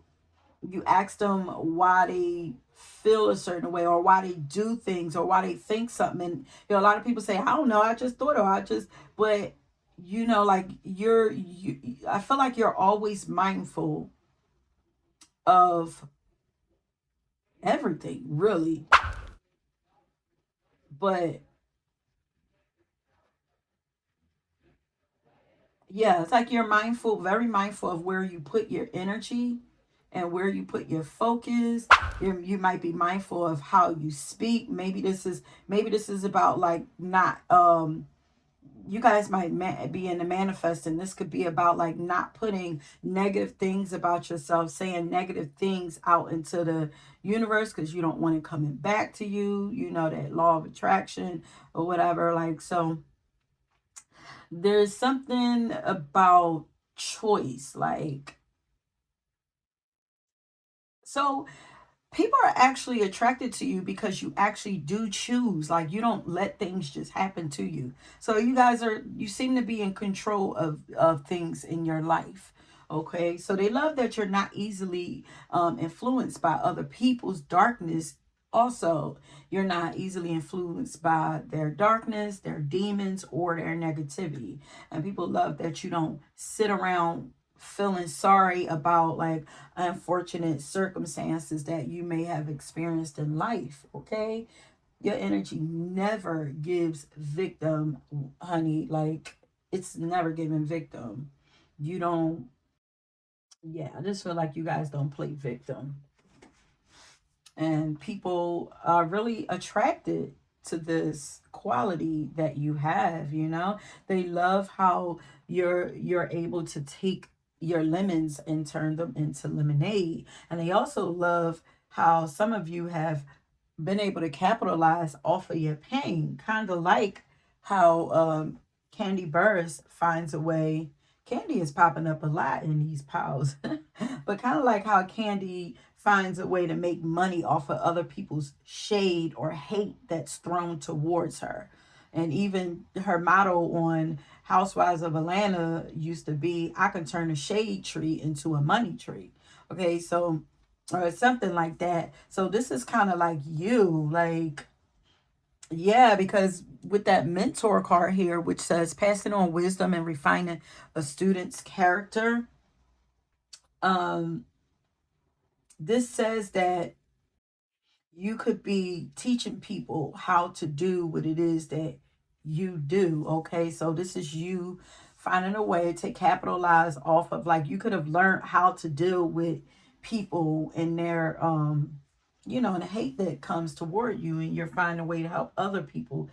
you ask them why they feel a certain way, or why they do things, or why they think something, and a lot of people say, I don't know, I just thought, or I just, but like I feel like you're always mindful of everything, really. But yeah, it's like you're mindful, very mindful of where you put your energy and where you put your focus. You might be mindful of how you speak. Maybe this is about like not you guys might be in the manifesting. This could be about like not putting negative things about yourself, saying negative things out into the universe because you don't want it coming back to you. You know, that law of attraction or whatever. Like, so there's something about choice. Like, so people are actually attracted to you because you actually do choose. Like, you don't let things just happen to you. So you seem to be in control of things in your life. Okay, so they love that you're not easily influenced by other people's darkness. Also, you're not easily influenced by their darkness, their demons, or their negativity. And people love that you don't sit around feeling sorry about like unfortunate circumstances that you may have experienced in life. Okay, your energy never gives victim, honey. Like, it's never giving victim. You don't. Yeah, I just feel like you guys don't play victim, and people are really attracted to this quality that you have. They love how you're able to take your lemons and turn them into lemonade. And they also love how some of you have been able to capitalize off of your pain, kind of like how Candy Burris finds a way. Candy is popping up a lot in these piles, but kind of like how Candy finds a way to make money off of other people's shade or hate that's thrown towards her. And even her motto on Housewives of Atlanta used to be, I can turn a shade tree into a money tree. Okay, so, or something like that. So this is kind of like you, like Yeah, because with that mentor card here, which says passing on wisdom and refining a student's character, um, this says that you could be teaching people how to do what it is that you do. Okay, so this is you finding a way to capitalize off of, like, you could have learned how to deal with people and their and the hate that comes toward you, and you're finding a way to help other people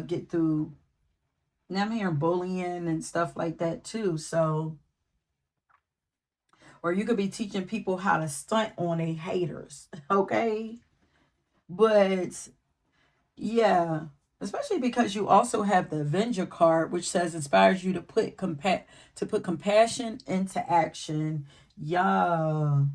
get through. Now I'm hearing bullying and stuff like that too. So, or you could be teaching people how to stunt on their haters. Okay, but yeah, especially because you also have the Avenger card, which says inspires you to put compassion into action. Yeah.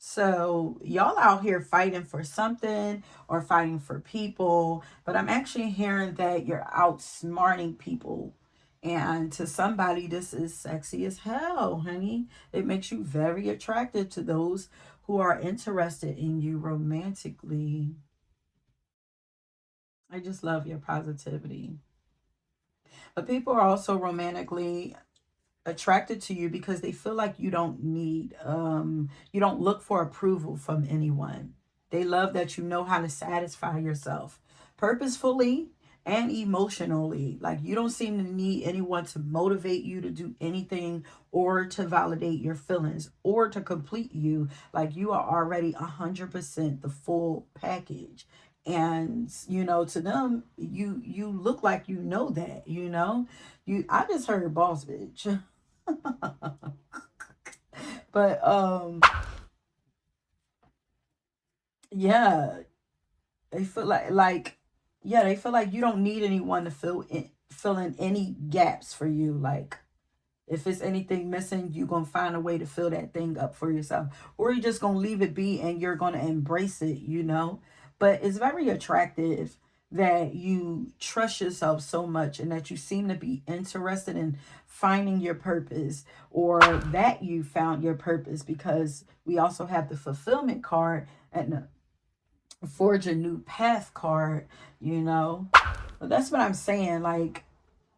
So y'all out here fighting for something or fighting for people, but I'm actually hearing that you're outsmarting people. And to somebody, this is sexy as hell, honey. It makes you very attractive to those who are interested in you romantically. I just love your positivity. But people are also romantically attracted to you because they feel like you don't look for approval from anyone. They love that you know how to satisfy yourself purposefully and emotionally. Like, you don't seem to need anyone to motivate you to do anything or to validate your feelings or to complete you. Like, you are already 100% the full package. And to them, you look like that. I just heard boss bitch. But yeah, they feel they feel like you don't need anyone to fill in any gaps for you. Like, if it's anything missing, you're going to find a way to fill that thing up for yourself. Or you're just going to leave it be and you're going to embrace it. But it's very attractive that you trust yourself so much and that you seem to be interested in finding your purpose, or that you found your purpose, because we also have the fulfillment card and the forge a new path card, you know. But that's what I'm saying. Like,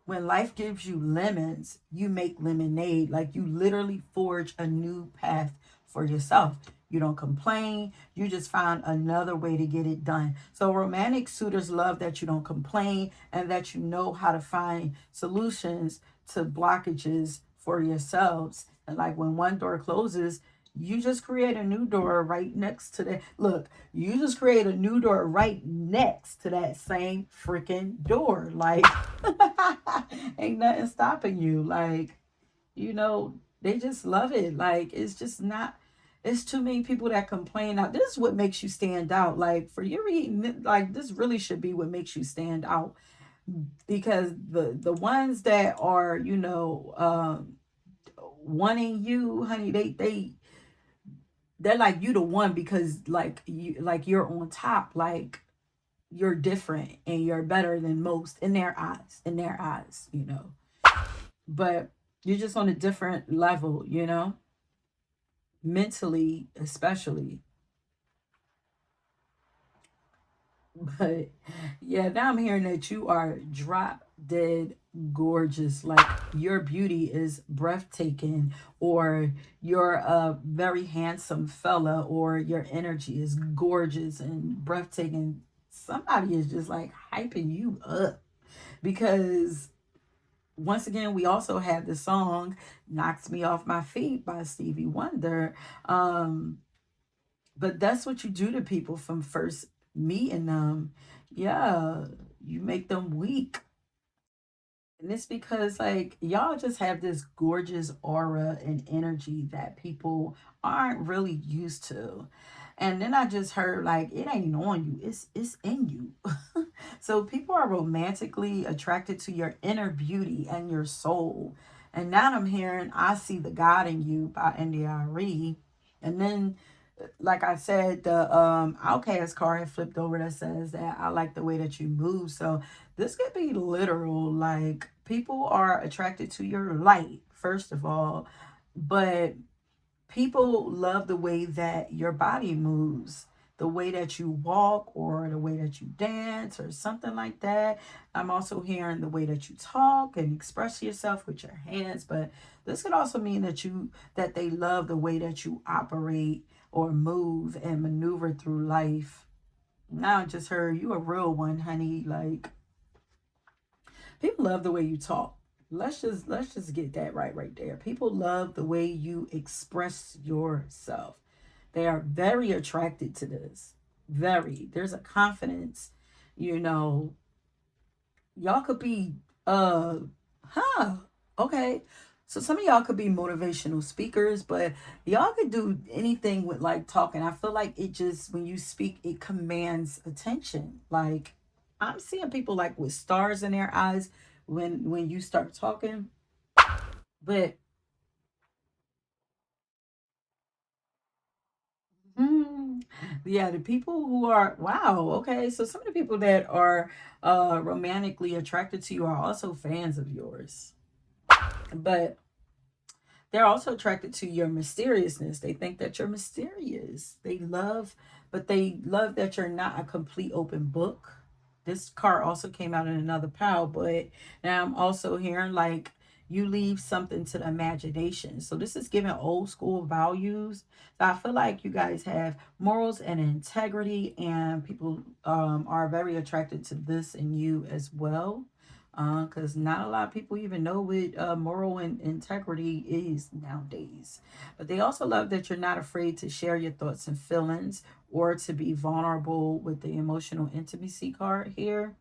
when life gives you lemons, you make lemonade. Like, you literally forge a new path for yourself. You don't complain. You just find another way to get it done. So romantic suitors love that you don't complain and that you know how to find solutions to blockages for yourselves. And like, when one door closes, you just create a new door right next to that. Look, you just create a new door right next to that same freaking door. Like, ain't nothing stopping you. Like, they just love it. Like, it's just not, it's too many people that complain. Now, this is what makes you stand out. Like, for you reading, like, this really should be what makes you stand out. Because the ones that are, wanting you, honey, they're like, you the one because, like you're on top. Like, you're different and you're better than most in their eyes. But you're just on a different level, mentally especially. But yeah, now I'm hearing that you are drop dead gorgeous. Like, your beauty is breathtaking, or you're a very handsome fella, or your energy is gorgeous and breathtaking. Somebody is just like hyping you up, because once again, we also have the song Knocks Me Off My Feet by Stevie Wonder. Um, but that's what you do to people from first meeting them. Yeah, you make them weak. And it's because, like, y'all just have this gorgeous aura and energy that people aren't really used to. And then I just heard, like, it ain't on you, it's in you. So people are romantically attracted to your inner beauty and your soul. And now I'm hearing I See the God in You by NDRE. And then, like I said, the outcast card had flipped over that says that I like the way that you move. So this could be literal. Like, people are attracted to your light, first of all, but people love the way that your body moves, the way that you walk or the way that you dance or something like that. I'm also hearing the way that you talk and express yourself with your hands, but this could also mean that they love the way that you operate or move and maneuver through life. Now I just heard you a real one, honey. Like, people love the way you talk. Let's just get that right there. People love the way you express yourself. They are very attracted to this. Very. There's a confidence, you know. Y'all could be huh. Okay. So some of y'all could be motivational speakers, but y'all could do anything with like talking. I feel like it just, when you speak, it commands attention. Like, I'm seeing people like with stars in their eyes when you start talking. But mm, yeah, the people who are, wow, okay. So some of the people that are romantically attracted to you are also fans of yours. But they're also attracted to your mysteriousness. They think that you're mysterious. But they love that you're not a complete open book. This card also came out in another pile, but now I'm also hearing like you leave something to the imagination. So this is giving old school values. So I feel like you guys have morals and integrity, and people are very attracted to this in you as well, because not a lot of people even know what moral and integrity is nowadays. But they also love that you're not afraid to share your thoughts and feelings or to be vulnerable with the emotional intimacy card here.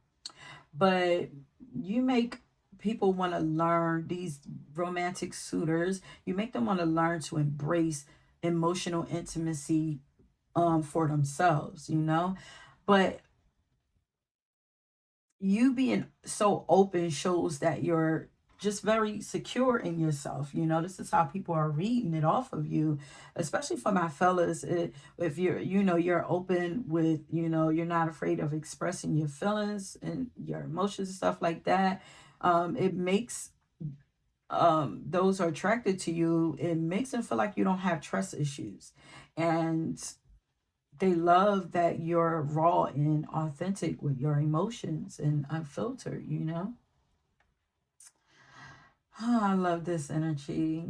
But you make people want to learn, these romantic suitors, you make them want to learn to embrace emotional intimacy for themselves, you know. But you being so open shows that you're just very secure in yourself. You know, this is how people are reading it off of you, especially for my fellas. If you're, you know, you're open with, you know, you're not afraid of expressing your feelings and your emotions and stuff like that. It makes those who are attracted to you, it makes them feel like you don't have trust issues. And they love that you're raw and authentic with your emotions and unfiltered, you know? Oh, I love this energy.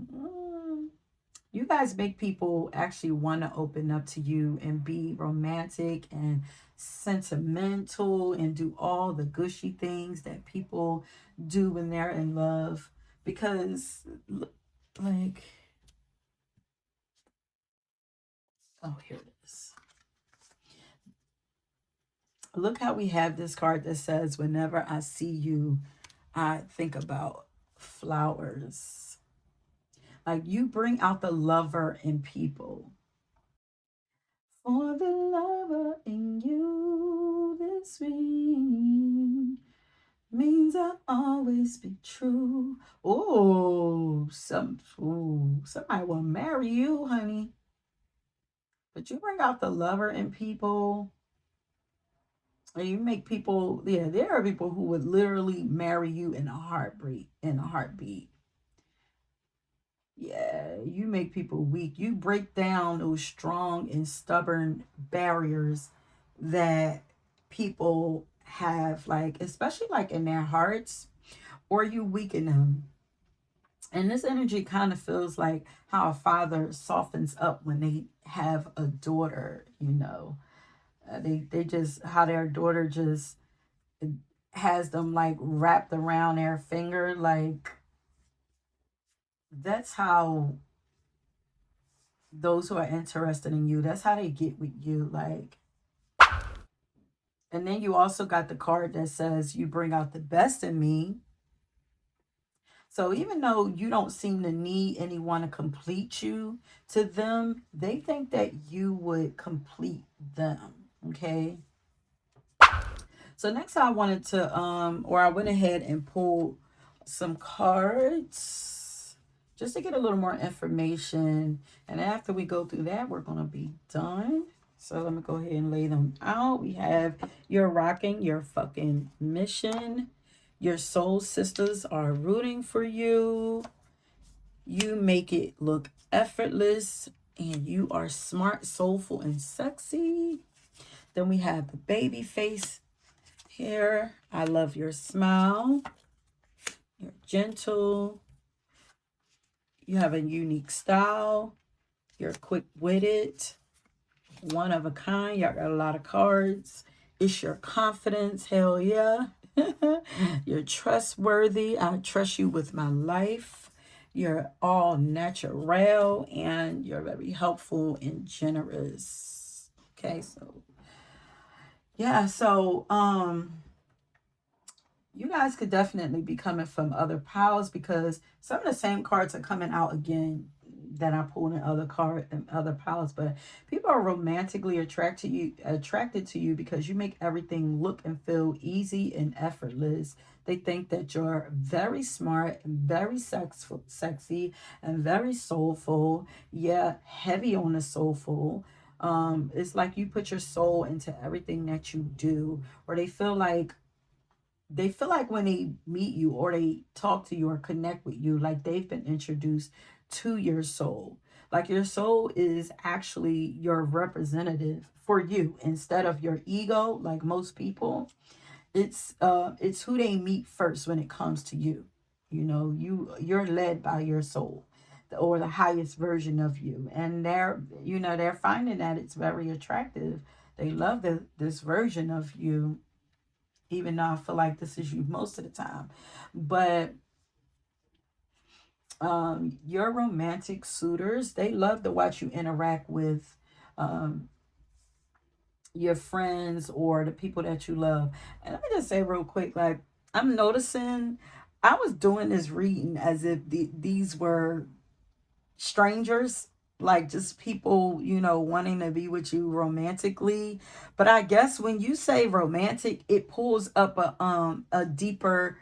You guys make people actually want to open up to you and be romantic and sentimental and do all the gushy things that people do when they're in love. Because, like, oh, here it is. Look how we have this card that says, whenever I see you, I think about flowers. Like, you bring out the lover in people. For the lover in you, this ring means I'll always be true. Oh, somebody will marry you, honey. But you bring out the lover in people. And you make people, yeah, there are people who would literally marry you in a heartbeat, Yeah, you make people weak. You break down those strong and stubborn barriers that people have, like, especially like in their hearts, or you weaken them. And this energy kind of feels like how a father softens up when they have a daughter, you know. They just, how their daughter just has them like wrapped around their finger. Like, that's how those who are interested in you, that's how they get with you. Like, and then you also got the card that says you bring out the best in me. So even though you don't seem to need anyone to complete you, to them, they think that you would complete them. Okay. So next I wanted to or I went ahead and pulled some cards just to get a little more information. And after we go through that, we're gonna be done. So let me go ahead and lay them out. We have, you're rocking your fucking mission. Your soul sisters are rooting for you. You make it look effortless. And you are smart, soulful, and sexy. Then we have the baby face here. I love your smile. You're gentle. You have a unique style. You're quick-witted. One of a kind. Y'all got a lot of cards. It's your confidence. Hell yeah. You're trustworthy. I trust you with my life. You're all natural and you're very helpful and generous. Okay, so yeah, so you guys could definitely be coming from other piles because some of the same cards are coming out again that I pulled in other piles. But people are romantically attracted to you because you make everything look and feel easy and effortless. They think that you're very smart, very sexy, and very soulful. Yeah, heavy on the soulful. It's like you put your soul into everything that you do, or they feel like when they meet you or they talk to you or connect with you, like they've been introduced to your soul. Like your soul is actually your representative for you instead of your ego, like most people. It's who they meet first when it comes to you. You know, you're led by your soul or the highest version of you. And they're finding that it's very attractive. They love this version of you, even though I feel like this is you most of the time. But your romantic suitors, they love to watch you interact with um, your friends or the people that you love. And let me just say real quick, like I'm noticing I was doing this reading as if these were strangers, like just people, wanting to be with you romantically. But I guess when you say romantic, it pulls up a deeper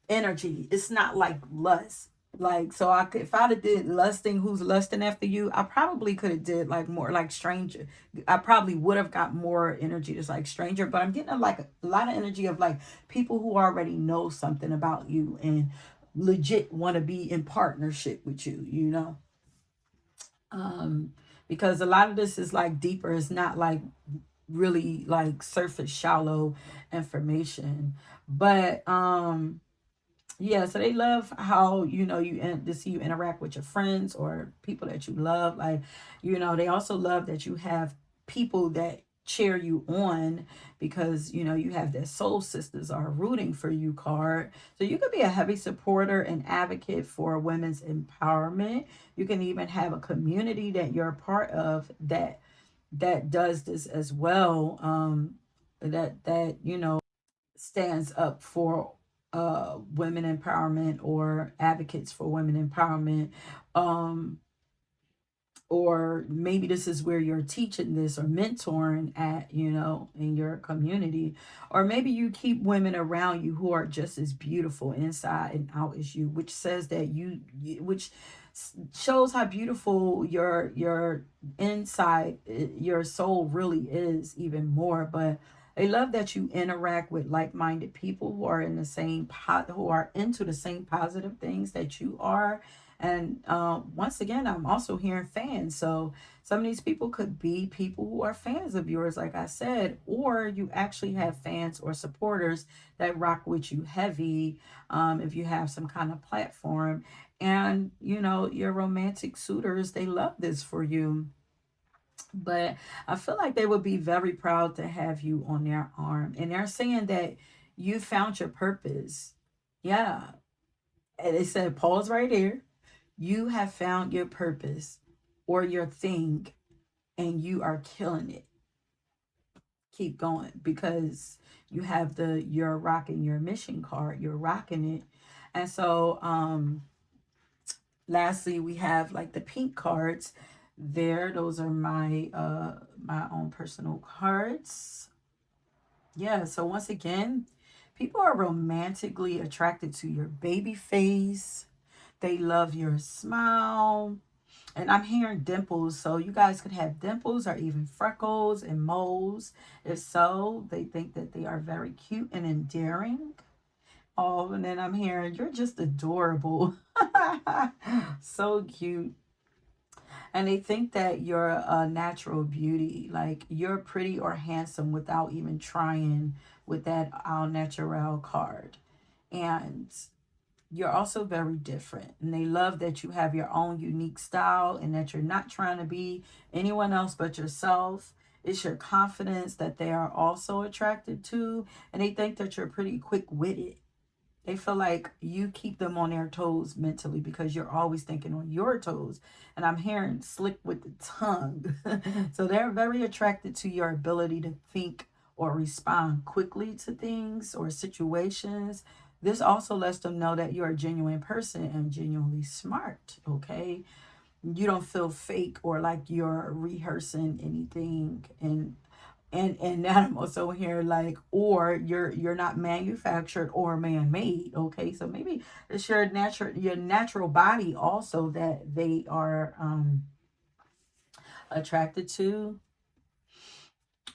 energy. It's not like lust. Like, so I could, if I'd have did lusting, who's lusting after you, I probably could have did like more like stranger. I probably would have got more energy just like stranger, but I'm getting like a lot of energy of like people who already know something about you and legit want to be in partnership with you. um because a lot of this is like deeper. It's not like really like surface shallow information. But yeah, so they love how to see you interact with your friends or people that you love. Like, they also love that you have people that cheer you on because you have that soul sisters are rooting for you card. So you could be a heavy supporter and advocate for women's empowerment. You can even have a community that you're a part of that does this as well. That stands up for women empowerment or advocates for women empowerment. um or maybe this is where you're teaching this or mentoring at, in your community. Or maybe you keep women around you who are just as beautiful inside and out as you, which says that which shows how beautiful your inside, your soul really is even more. But I love that you interact with like-minded people who are in the same who are into the same positive things that you are. And once again, I'm also hearing fans. So some of these people could be people who are fans of yours, like I said, or you actually have fans or supporters that rock with you heavy, if you have some kind of platform. And, your romantic suitors, they love this for you. But I feel like they would be very proud to have you on their arm. And they're saying that you found your purpose. Yeah. And they said, pause right here. You have found your purpose or your thing and you are killing it. Keep going because you have you're rocking your mission card. You're rocking it. And so lastly, we have like the pink cards there. Those are my own personal cards. Yeah, so once again, people are romantically attracted to your baby face. They love your smile. And I'm hearing dimples, so you guys could have dimples or even freckles and moles. If so, they think that they are very cute and endearing. Oh, and then I'm hearing you're just adorable. So cute. And they think that you're a natural beauty. Like you're pretty or handsome without even trying with that au naturel card. And you're also very different. And they love that you have your own unique style and that you're not trying to be anyone else but yourself. It's your confidence that they are also attracted to. And they think that you're pretty quick witted. They feel like you keep them on their toes mentally because you're always thinking on your toes. And I'm hearing slick with the tongue. So they're very attracted to your ability to think or respond quickly to things or situations. This also lets them know that you're a genuine person and genuinely smart, okay? You don't feel fake or like you're rehearsing anything. And that I'm also here like, or you're not manufactured or man-made, okay? So maybe it's your natural body also that they are attracted to.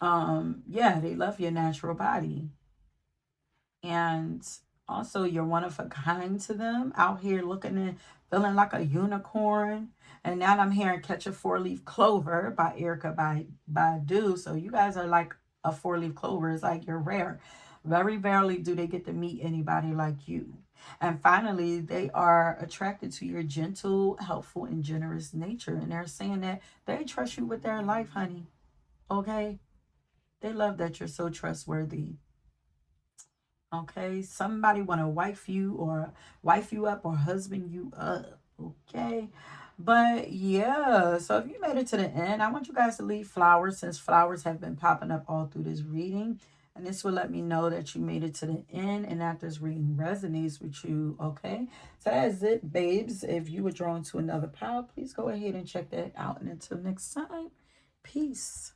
Yeah, they love your natural body. And also you're one of a kind to them, out here looking and feeling like a unicorn. And now I'm hearing Catch a Four-Leaf Clover by Erica by Badu. So you guys are like a four-leaf clover. It's like you're rare. Very rarely do they get to meet anybody like you. And finally, they are attracted to your gentle, helpful, and generous nature. And they're saying that they trust you with their life, honey. Okay? They love that you're so trustworthy. Okay, somebody want to wife you up or husband you up. Okay, but yeah, so if you made it to the end, I want you guys to leave flowers since flowers have been popping up all through this reading, and this will let me know that you made it to the end and that this reading resonates with you. Okay, so that's it, babes. If you were drawn to another pile, please go ahead and check that out, and until next time, peace.